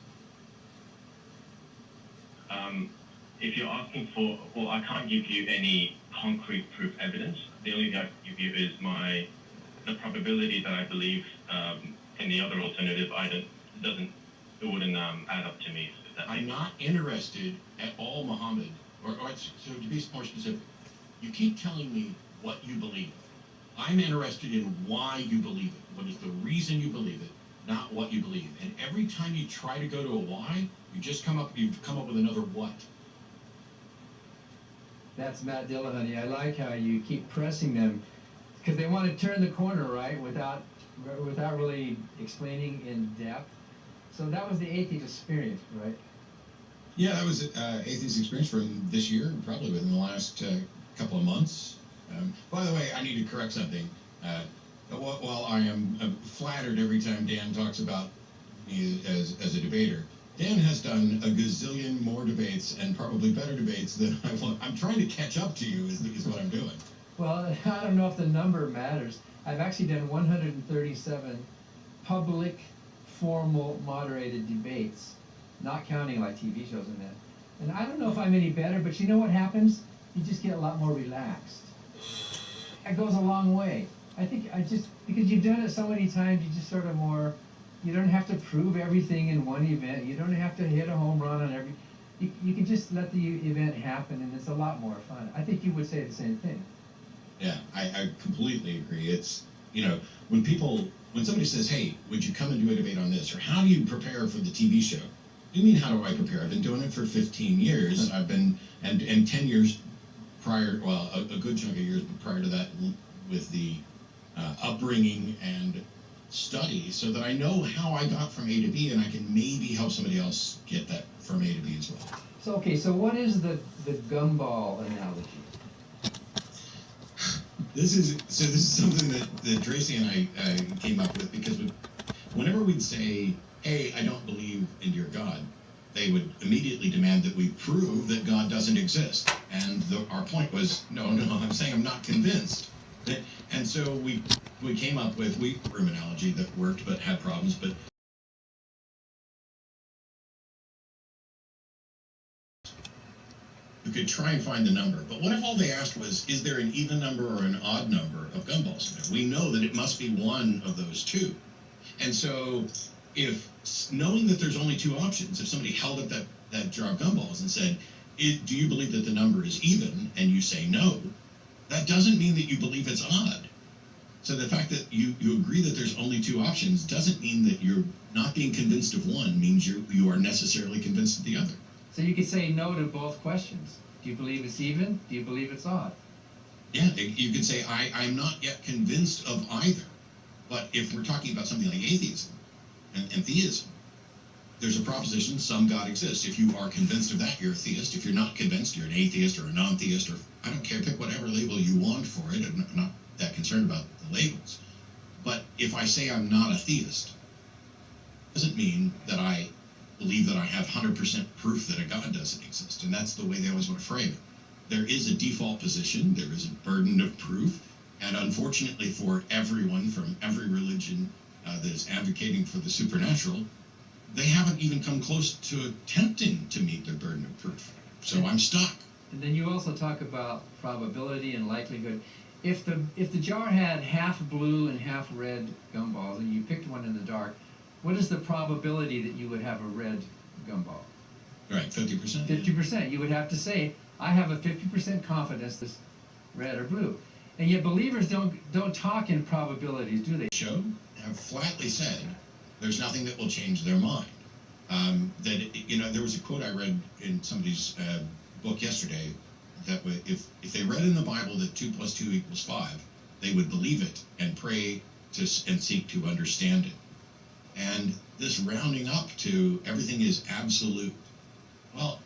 [SPEAKER 22] If you're asking for, well, I can't give you any concrete proof evidence. The only thing I can give you is the probability that I believe in the other alternative. It wouldn't add up to me.
[SPEAKER 18] I'm not interested at all, Muhammad, so to be more specific, you keep telling me what you believe. I'm interested in why you believe it. What is the reason you believe it, not what you believe. And every time you try to go to a why, you've come up with another what.
[SPEAKER 16] That's Matt Dillahunty. I like how you keep pressing them, because they want to turn the corner, right, without really explaining in depth. So that was the Atheist Experience, right?
[SPEAKER 18] Yeah, that was Atheist Experience from this year, probably within the last couple of months. By the way, I need to correct something. While I am flattered every time Dan talks about me as a debater, Dan has done a gazillion more debates and probably better debates than I want. I'm trying to catch up to you is what I'm doing.
[SPEAKER 16] Well, I don't know if the number matters. I've actually done 137 public, formal, moderated debates, not counting like TV shows and that. And I don't know if I'm any better, but you know what happens? You just get a lot more relaxed. It goes a long way. I think because you've done it so many times, you just sort of more, you don't have to prove everything in one event. You don't have to hit a home run on every, you can just let the event happen, and it's a lot more fun. I think you would say the same thing.
[SPEAKER 18] Yeah, I completely agree. It's, when somebody says, hey, would you come and do a debate on this? Or how do you prepare for the TV show? What do you mean, how do I prepare? I've been doing it for 15 years. I've been, and 10 years prior, well, a good chunk of years prior to that with the upbringing and study, so that I know how I got from A to B, and I can maybe help somebody else get that from A to B as well.
[SPEAKER 16] So what is the gumball analogy?
[SPEAKER 18] This is something that Tracy and I came up with, because whenever we'd say, hey, I don't believe in your God, they would immediately demand that we prove that God doesn't exist. And our point was, no, I'm saying I'm not convinced. And so we came up with room analogy that worked but had problems, but we could try and find the number. But what if all they asked was, is there an even number or an odd number of gumballs? We know that it must be one of those two. And so if, knowing that there's only two options, if somebody held up that jar of gumballs and said, do you believe that the number is even? And you say no, that doesn't mean that you believe it's odd. So the fact that you agree that there's only two options doesn't mean that you're not being convinced of one means you are necessarily convinced of the other.
[SPEAKER 16] So you could say no to both questions. Do you believe it's even? Do you believe it's odd?
[SPEAKER 18] Yeah, you could say I'm not yet convinced of either. But if we're talking about something like atheism, and theism. There's a proposition, some God exists. If you are convinced of that, you're a theist. If you're not convinced, you're an atheist or a non-theist, or I don't care, pick whatever label you want for it. I'm not that concerned about the labels. But if I say I'm not a theist, it doesn't mean that I believe that I have 100% proof that a God doesn't exist. And that's the way they always want to frame it. There is a default position, there is a burden of proof, and unfortunately for everyone from every religion that is advocating for the supernatural, they haven't even come close to attempting to meet their burden of proof. So I'm stuck.
[SPEAKER 16] And then you also talk about probability and likelihood. If the jar had half blue and half red gumballs, and you picked one in the dark, what is the probability that you would have a red gumball?
[SPEAKER 18] Right, 50%.
[SPEAKER 16] 50%. You would have to say, I have a 50% confidence this red or blue. And yet believers don't talk in probabilities, do they?
[SPEAKER 18] Show have flatly said there's nothing that will change their mind. There was a quote I read in somebody's book yesterday that if they read in the Bible that 2 + 2 = 5, they would believe it and pray and seek to understand it. And this rounding up to everything is absolute. Well,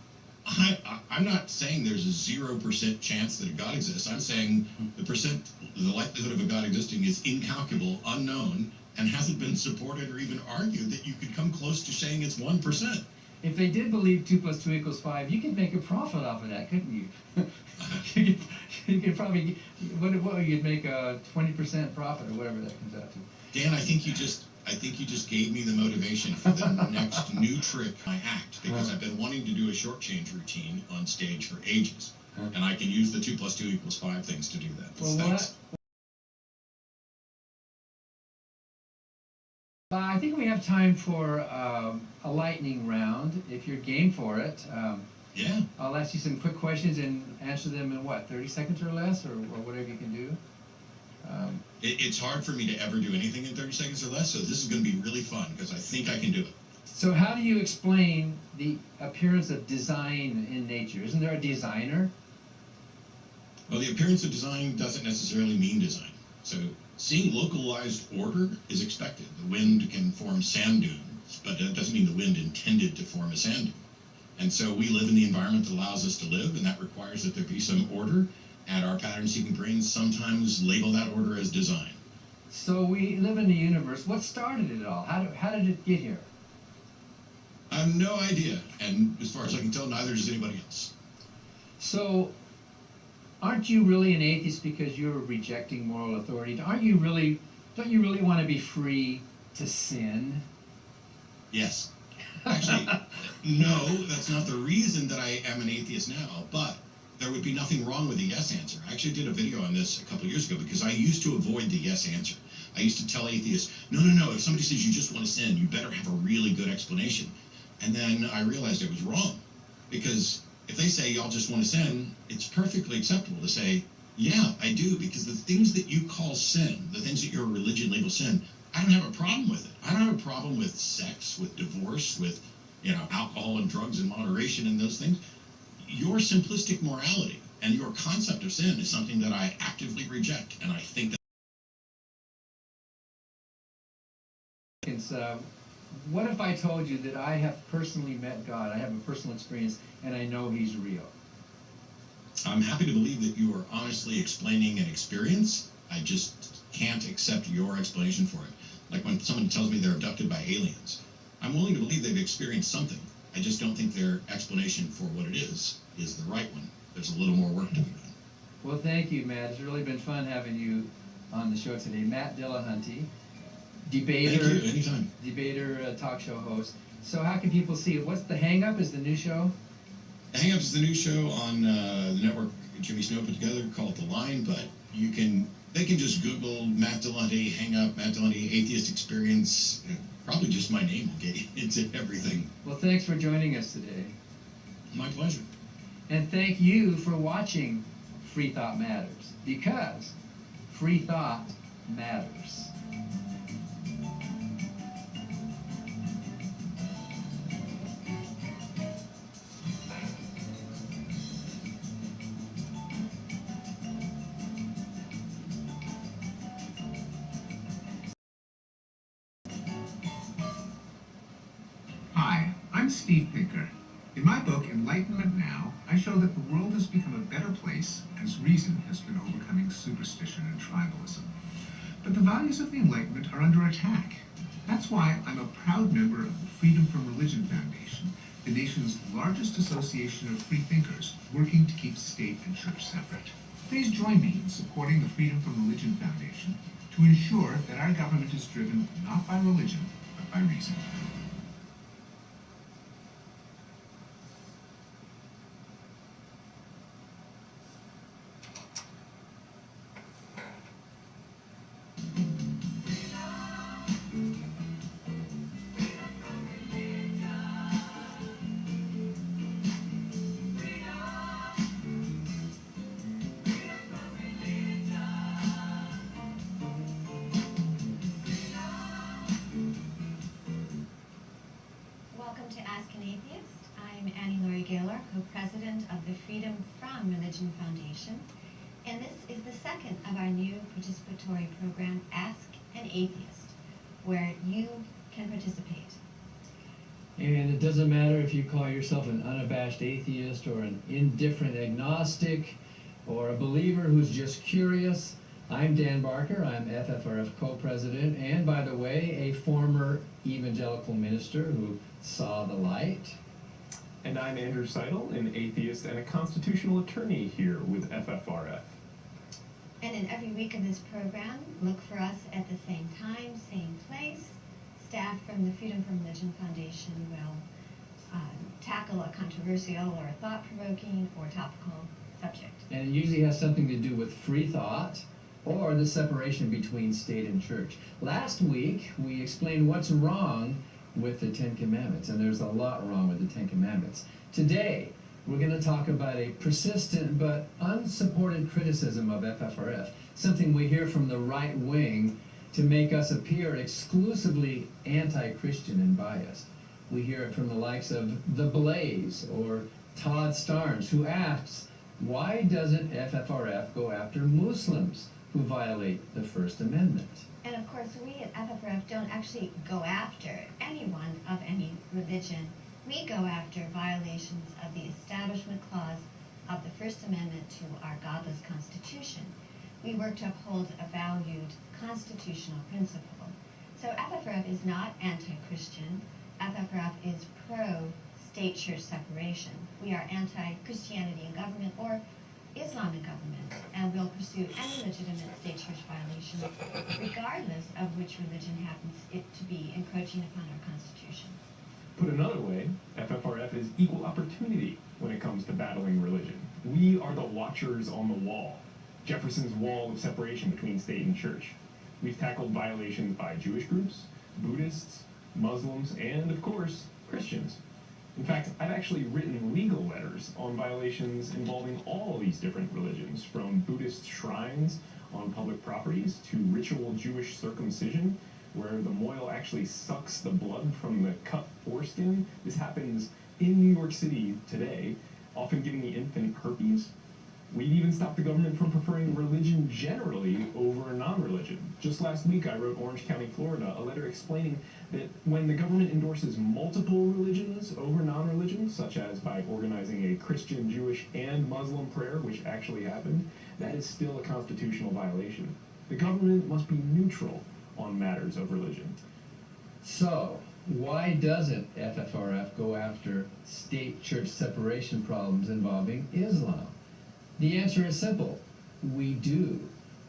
[SPEAKER 18] I'm not saying there's a 0% chance that a God exists. I'm saying the likelihood of a God existing is incalculable, unknown, and hasn't been supported or even argued that you could come close to saying it's 1%.
[SPEAKER 16] If they did believe 2 + 2 = 5, you could make a profit off of that, couldn't you? you could probably, you'd make a 20% profit or whatever that comes out to.
[SPEAKER 18] Dan, I think you just gave me the motivation for the next new trick I act, because I've been wanting to do a short change routine on stage for ages, and I can use the 2 + 2 = 5 things to do that. Thanks.
[SPEAKER 16] I think we have time for a lightning round, if you're game for it.
[SPEAKER 18] Yeah.
[SPEAKER 16] I'll ask you some quick questions and answer them in 30 seconds or less, or whatever you can do.
[SPEAKER 18] It's hard for me to ever do anything in 30 seconds or less, so this is going to be really fun, because I think I can do it.
[SPEAKER 16] So how do you explain the appearance of design in nature? Isn't there a designer?
[SPEAKER 18] Well, the appearance of design doesn't necessarily mean design. So seeing localized order is expected. The wind can form sand dunes, but that doesn't mean the wind intended to form a sand dune. And so we live in the environment that allows us to live, and that requires that there be some order, and our pattern-seeking brains sometimes label that order as design.
[SPEAKER 16] So we live in the universe. What started it all? How did it get here?
[SPEAKER 18] I have no idea, and as far as I can tell, neither does anybody else.
[SPEAKER 16] So aren't you really an atheist because you're rejecting moral authority? Don't you really want to be free to sin?
[SPEAKER 18] Yes. Actually, no, that's not the reason that I am an atheist now, but there would be nothing wrong with the yes answer. I actually did a video on this a couple of years ago because I used to avoid the yes answer. I used to tell atheists, no, if somebody says you just want to sin, you better have a really good explanation. And then I realized it was wrong, because if they say y'all just want to sin, it's perfectly acceptable to say, yeah, I do, because the things that you call sin, the things that your religion labels sin, I don't have a problem with it. I don't have a problem with sex, with divorce, with alcohol and drugs in moderation and those things. Your simplistic morality and your concept of sin is something that I actively reject, and I think that.
[SPEAKER 16] What if I told you that I have personally met God, I have a personal experience, and I know He's real?
[SPEAKER 18] I'm happy to believe that you are honestly explaining an experience. I just can't accept your explanation for it. Like when someone tells me they're abducted by aliens, I'm willing to believe they've experienced something. I just don't think their explanation for what it is the right one. There's a little more work to be done.
[SPEAKER 16] Well, thank you, Matt. It's really been fun having you on the show today. Matt Dillahunty, debater.
[SPEAKER 18] Thank you, anytime.
[SPEAKER 16] Debater, talk show host. So how can people see it? What's the Hang Up? Is the new show?
[SPEAKER 18] The Hang Up is the new show on the network Jimmy Snow put together called The Line, but they can just Google Matt Dillahunty, Hang Up, Matt Dillahunty, Atheist Experience. Probably just my name will get into everything.
[SPEAKER 16] Well, thanks for joining us today.
[SPEAKER 18] My pleasure.
[SPEAKER 16] And thank you for watching Free Thought Matters, because free thought matters.
[SPEAKER 2] I'm Steve Pinker. In my book, Enlightenment Now, I show that the world has become a better place as reason has been overcoming superstition and tribalism. But the values of the Enlightenment are under attack. That's why I'm a proud member of the Freedom from Religion Foundation, the nation's largest association of free thinkers working to keep state and church separate. Please join me in supporting the Freedom from Religion Foundation to ensure that our government is driven not by religion, but by reason.
[SPEAKER 3] Welcome to Ask an Atheist. I'm Annie Laurie Gaylor, co-president of the Freedom from Religion Foundation, and this is the second of our new participatory program, Ask an Atheist, where you can participate.
[SPEAKER 16] And it doesn't matter if you call yourself an unabashed atheist or an indifferent agnostic or a believer who's just curious. I'm Dan Barker. I'm FFRF co-president and, by the way, a former evangelical minister who saw the light.
[SPEAKER 23] And I'm Andrew Seidel, an atheist and a constitutional attorney here with FFRF.
[SPEAKER 3] And in every week of this program, look for us at the same time, same place. Staff from the Freedom from Religion Foundation will tackle a controversial or a thought-provoking or topical subject.
[SPEAKER 16] And it usually has something to do with free thought or the separation between state and church. Last week, we explained what's wrong with the Ten Commandments, and there's a lot wrong with the Ten Commandments. Today, we're going to talk about a persistent but unsupported criticism of FFRF, something we hear from the right wing to make us appear exclusively anti-Christian and biased. We hear it from the likes of The Blaze or Todd Starnes, who asks, why doesn't FFRF go after Muslims who violate the First Amendment?
[SPEAKER 3] And of course, we at FFRF don't actually go after anyone of any religion. We go after violations of the Establishment Clause of the First Amendment to our godless Constitution. We work to uphold a valued constitutional principle. So FFRF is not anti-Christian. FFRF is pro-state-church separation. We are anti-Christianity in government or Islam in government, and we'll pursue any legitimate state-church violation, regardless of which religion happens it to be encroaching upon our Constitution.
[SPEAKER 23] Put another way, FFRF is equal opportunity when it comes to battling religion. We are the watchers on the wall, Jefferson's wall of separation between state and church. We've tackled violations by Jewish groups, Buddhists, Muslims, and, of course, Christians. In fact, I've actually written legal letters on violations involving all these different religions, from Buddhist shrines on public properties to ritual Jewish circumcision, where the mohel actually sucks the blood from the cut foreskin. This happens in New York City today, often giving the infant herpes. We've even stopped the government from preferring religion generally over non-religion. Just last week, I wrote Orange County, Florida, a letter explaining that when the government endorses multiple religions over non-religion, such as by organizing a Christian, Jewish, and Muslim prayer, which actually happened, that is still a constitutional violation. The government must be neutral on matters of religion.
[SPEAKER 16] So, why doesn't FFRF go after state-church separation problems involving Islam? The answer is simple. We do.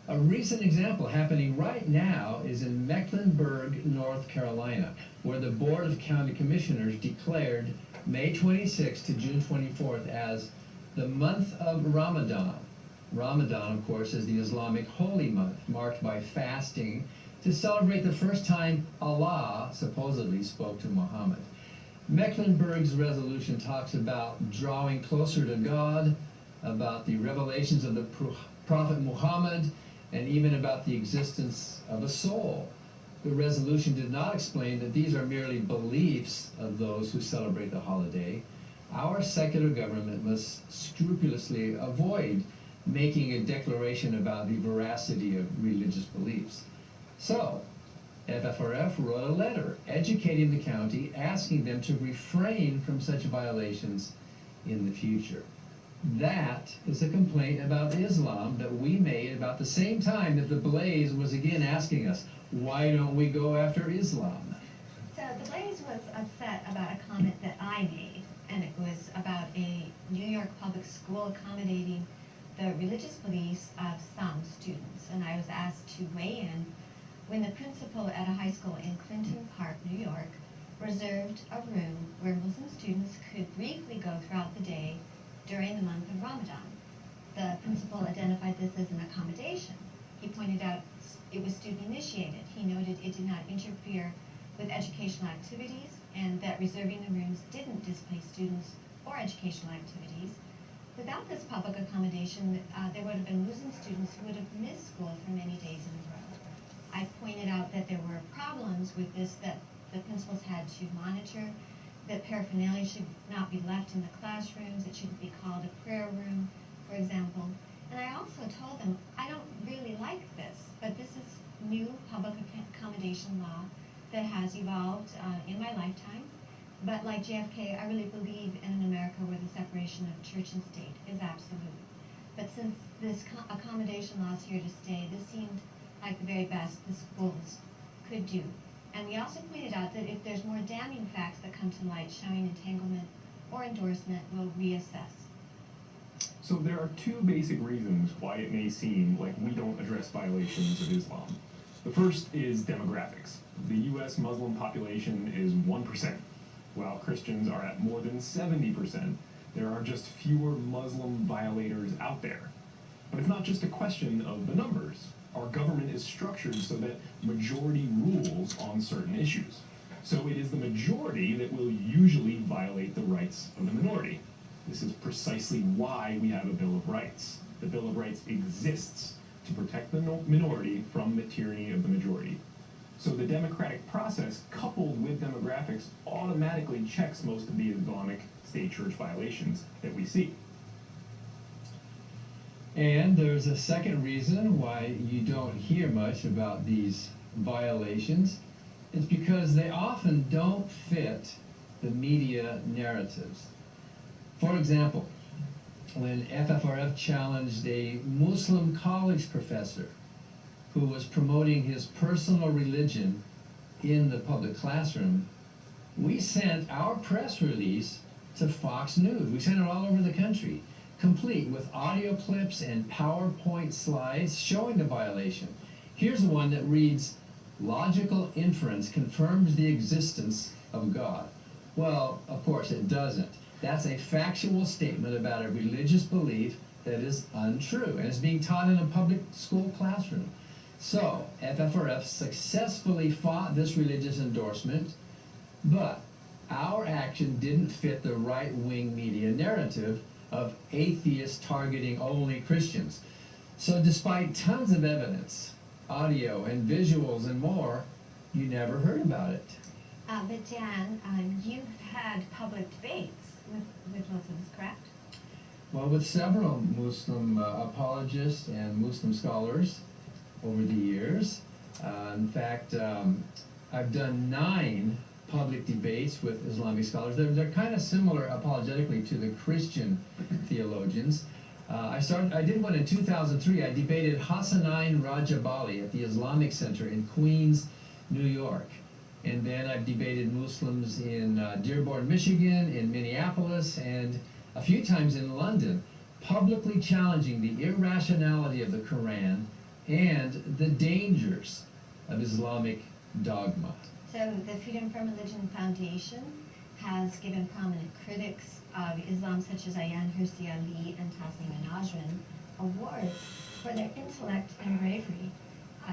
[SPEAKER 16] A recent example happening right now is in Mecklenburg, North Carolina, where the Board of County Commissioners declared May 26th to June 24th as the month of Ramadan. Ramadan, of course, is the Islamic holy month, marked by fasting to celebrate the first time Allah supposedly spoke to Muhammad. Mecklenburg's resolution talks about drawing closer to God, about the revelations of the Prophet Muhammad, and even about the existence of a soul. The resolution did not explain that these are merely beliefs of those who celebrate the holiday. Our secular government must scrupulously avoid making a declaration about the veracity of religious beliefs. So, FFRF wrote a letter educating the county, asking them to refrain from such violations in the future. That is a complaint about Islam that we made about the same time that the Blaze was again asking us, why don't we go after Islam?
[SPEAKER 3] So the Blaze was upset about a comment that I made, and it was about a New York public school accommodating the religious beliefs of some students. And I was asked to weigh in when the principal at a high school in Clinton Park, New York, reserved a room where Muslim students could briefly go throughout the day during the month of Ramadan. The principal identified this as an accommodation. He pointed out it was student-initiated. He noted it did not interfere with educational activities and that reserving the rooms didn't displace students or educational activities. Without this public accommodation, there would have been Muslim students who would have missed school for many days in a row. I pointed out that there were problems with this, that the principals had to monitor that paraphernalia should not be left in the classrooms. It shouldn't be called a prayer room, for example. And I also told them, I don't really like this, but this is new public accommodation law that has evolved in my lifetime. But like JFK, I really believe in an America where the separation of church and state is absolute. But since this accommodation law is here to stay, this seemed like the very best the schools could do. And we also pointed out that if there's more damning facts that come to light showing entanglement or endorsement, we'll reassess.
[SPEAKER 23] So there are two basic reasons why it may seem like we don't address violations of Islam. The first is demographics. The U.S. Muslim population is 1%, while Christians are at more than 70%. There are just fewer Muslim violators out there. But it's not just a question of the numbers. Our government is structured so that majority rules on certain issues. So it is the majority that will usually violate the rights of the minority. This is precisely why we have a Bill of Rights. The Bill of Rights exists to protect the minority from the tyranny of the majority. So the democratic process, coupled with demographics, automatically checks most of the Islamic state church violations that we see.
[SPEAKER 16] And there's a second reason why you don't hear much about these violations. It's because they often don't fit the media narratives. For example, when FFRF challenged a Muslim college professor who was promoting his personal religion in the public classroom, we sent our press release to Fox News. We sent it all over the country, complete with audio clips and PowerPoint slides showing the violation. Here's one that reads, "Logical inference confirms the existence of God." Well, of course it doesn't. That's a factual statement about a religious belief that is untrue and is being taught in a public school classroom. So, FFRF successfully fought this religious endorsement, but our action didn't fit the right-wing media narrative of atheists targeting only Christians. So despite tons of evidence, audio and visuals and more, you never heard about it.
[SPEAKER 3] But Dan, you've had public debates with Muslims, correct?
[SPEAKER 16] Well, with several Muslim apologists and Muslim scholars over the years. In fact, I've done 9 public debates with Islamic scholars. They're kind of similar apologetically to the Christian theologians. I did one in 2003. I debated Hassanein Rajabali at the Islamic Center in Queens, New York. And then I've debated Muslims in Dearborn, Michigan, in Minneapolis, and a few times in London, publicly challenging the irrationality of the Quran and the dangers of Islamic dogma.
[SPEAKER 3] So the Freedom from Religion Foundation has given prominent critics of Islam such as Ayaan Hirsi Ali and Tasneem Najrin awards for their intellect and bravery.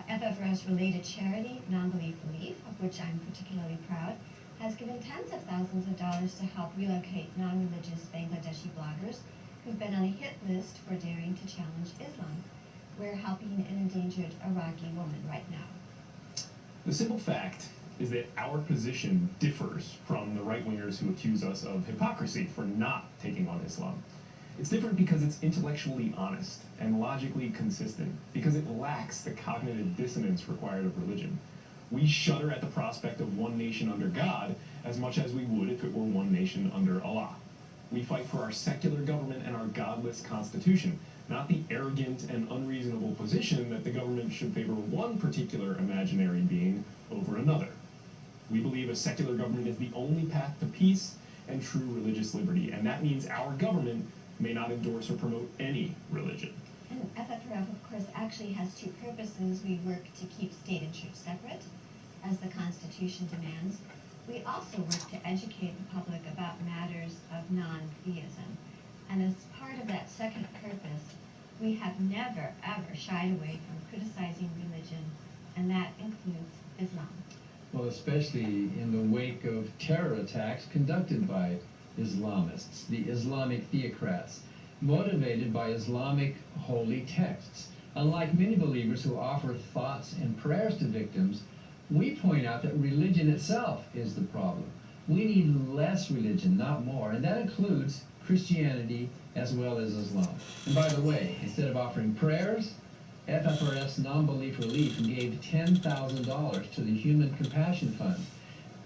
[SPEAKER 3] FFRF's related charity, Non-Belief Relief, of which I'm particularly proud, has given tens of thousands of dollars to help relocate non-religious Bangladeshi bloggers who've been on a hit list for daring to challenge Islam. We're helping an endangered Iraqi woman right now.
[SPEAKER 23] The simple fact is that our position differs from the right-wingers who accuse us of hypocrisy for not taking on Islam. It's different because it's intellectually honest and logically consistent, because it lacks the cognitive dissonance required of religion. We shudder at the prospect of one nation under God as much as we would if it were one nation under Allah. We fight for our secular government and our godless constitution, not the arrogant and unreasonable position that the government should favor one particular imaginary being over another. We believe a secular government is the only path to peace and true religious liberty, and that means our government may not endorse or promote any religion.
[SPEAKER 3] And FFRF, of course, actually has two purposes. We work to keep state and church separate, as the Constitution demands. We also work to educate the public about matters of non-theism. And as part of that second purpose, we have never, ever shied away from criticizing religion, and that includes Islam.
[SPEAKER 16] Well, especially in the wake of terror attacks conducted by Islamists, the Islamic theocrats, motivated by Islamic holy texts. Unlike many believers who offer thoughts and prayers to victims, we point out that religion itself is the problem. We need less religion, not more, and that includes Christianity as well as Islam. And by the way, instead of offering prayers, FFRF's Non-Belief Relief gave $10,000 to the Human Compassion Fund,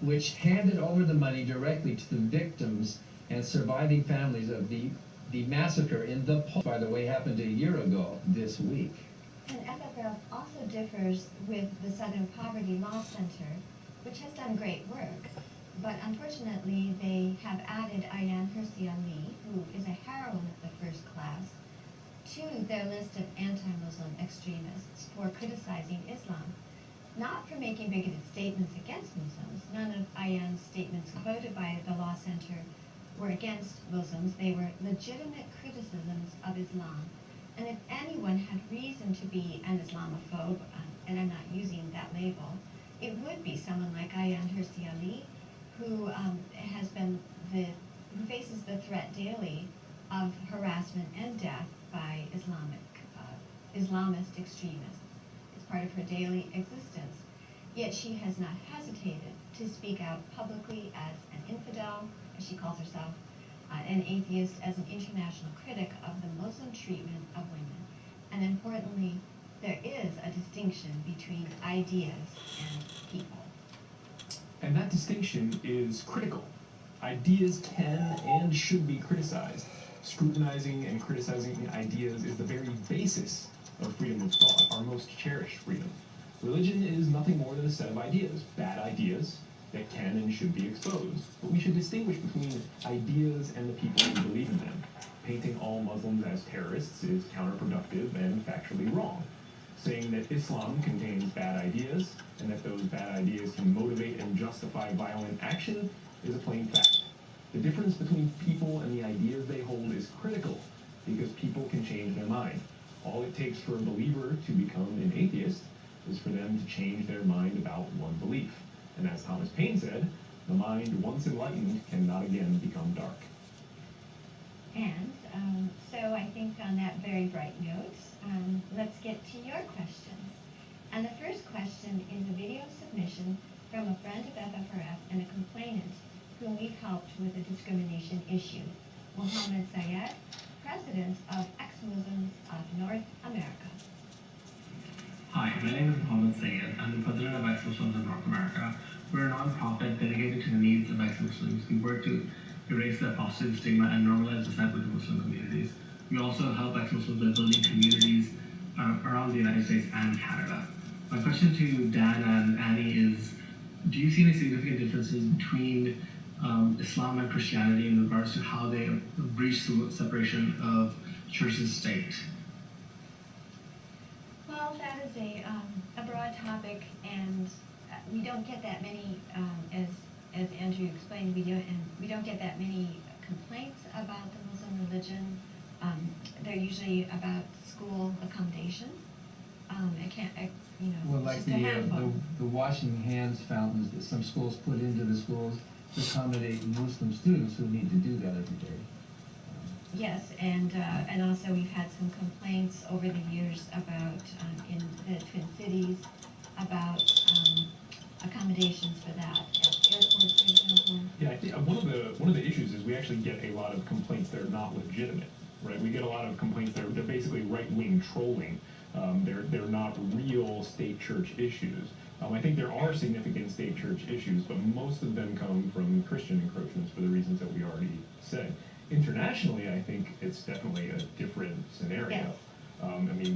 [SPEAKER 16] which handed over the money directly to the victims and surviving families of the massacre in the Pol, by the way, happened a year ago this week.
[SPEAKER 3] And FFRF also differs with the Southern Poverty Law Center, which has done great work. But unfortunately, they have added Ayaan Hirsi Ali, who is a heroine of the first class, to their list of anti-Muslim extremists for criticizing Islam. Not for making bigoted statements against Muslims. None of Ayaan's statements quoted by the Law Center were against Muslims. They were legitimate criticisms of Islam. And if anyone had reason to be an Islamophobe, and I'm not using that label, it would be someone like Ayaan Hirsi Ali, who who faces the threat daily of harassment and death by Islamist extremists. It's part of her daily existence. Yet she has not hesitated to speak out publicly as an infidel, as she calls herself, an atheist, as an international critic of the Muslim treatment of women. And importantly, there is a distinction between ideas and people.
[SPEAKER 23] And that distinction is critical. Ideas can and should be criticized. Scrutinizing and criticizing ideas is the very basis of freedom of thought, our most cherished freedom. Religion is nothing more than a set of ideas, bad ideas, that can and should be exposed. But we should distinguish between ideas and the people who believe in them. Painting all Muslims as terrorists is counterproductive and factually wrong. Saying that Islam contains bad ideas and that those bad ideas can motivate and justify violent action is a plain fact. The difference between people and the ideas they hold is critical because people can change their mind. All it takes for a believer to become an atheist is for them to change their mind about one belief. And as Thomas Paine said, the mind once enlightened cannot again become dark.
[SPEAKER 3] And so I think on that very bright note, let's get to your questions. And the first question is a video submission from a friend of FFRF and a complainant whom we've helped with a discrimination issue, Mohammed Sayed, president of Ex-Muslims of North America.
[SPEAKER 4] Hi, my name is Mohammed Sayed. I'm the president of Ex-Muslims of North America. We're a non-profit dedicated to the needs of ex-Muslims. We work to erase the apostasy stigma and normalize discipleship of Muslim communities. We also help ex-Muslims by building communities around the United States and Canada. My question to Dan and Annie is, do you see any significant differences between Islam and Christianity in regards to how they breach the separation of church and state?
[SPEAKER 3] Well, that is a broad topic, and we don't get that many, as Andrew explained, we don't get that many complaints about the Muslim religion. They're usually about school accommodation.
[SPEAKER 16] Well, like
[SPEAKER 3] just a handful.
[SPEAKER 16] the washing hands fountains that some schools put into the schools to accommodate Muslim students who need to do that every day.
[SPEAKER 3] Yes, and also we've had some complaints over the years about in the Twin Cities about accommodations for that at airports, for example.
[SPEAKER 23] Yeah, I think one of the issues is we actually get a lot of complaints that are not legitimate, right? We get a lot of complaints that are basically right-wing trolling. They're not real state-church issues. I think there are significant state-church issues, but most of them come from Christian encroachments for the reasons that we already said. Internationally, I think it's definitely a different scenario.
[SPEAKER 3] Yes.
[SPEAKER 23] I mean,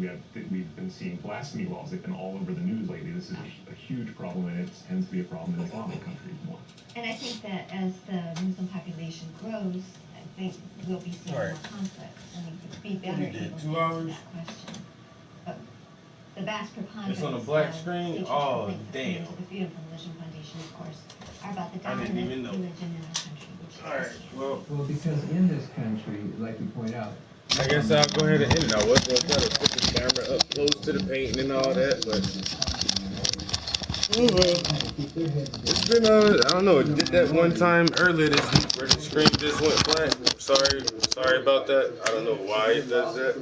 [SPEAKER 23] we've been seeing blasphemy laws. They've been all over the news lately. This is a huge problem, and it tends to be a problem in Islamic countries more.
[SPEAKER 3] And I think that as the Muslim population grows, I think we'll be seeing more conflicts. I think it would be better able to answer that question. But the vast preponderance
[SPEAKER 1] It's on a black
[SPEAKER 3] of
[SPEAKER 1] screen?
[SPEAKER 3] state-church
[SPEAKER 1] Oh,
[SPEAKER 3] complaints
[SPEAKER 1] damn.
[SPEAKER 3] to the Freedom from Religion Foundation, of course, are about the
[SPEAKER 1] I didn't
[SPEAKER 3] dominant
[SPEAKER 1] even know.
[SPEAKER 3] religion in our country, which is
[SPEAKER 1] Alright,
[SPEAKER 16] Well, because in this country, like you point out,
[SPEAKER 1] I guess I'll go ahead and end it. I was going to try to put the camera up close to the painting and all that, but it's been, I don't know, it did that one time earlier this week where the screen just went flat. Sorry about that. I don't know why it does that.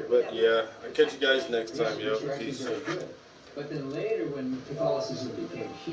[SPEAKER 1] But yeah, I'll catch you guys next time, yo. Peace.
[SPEAKER 16] but then later when Catholicism became huge,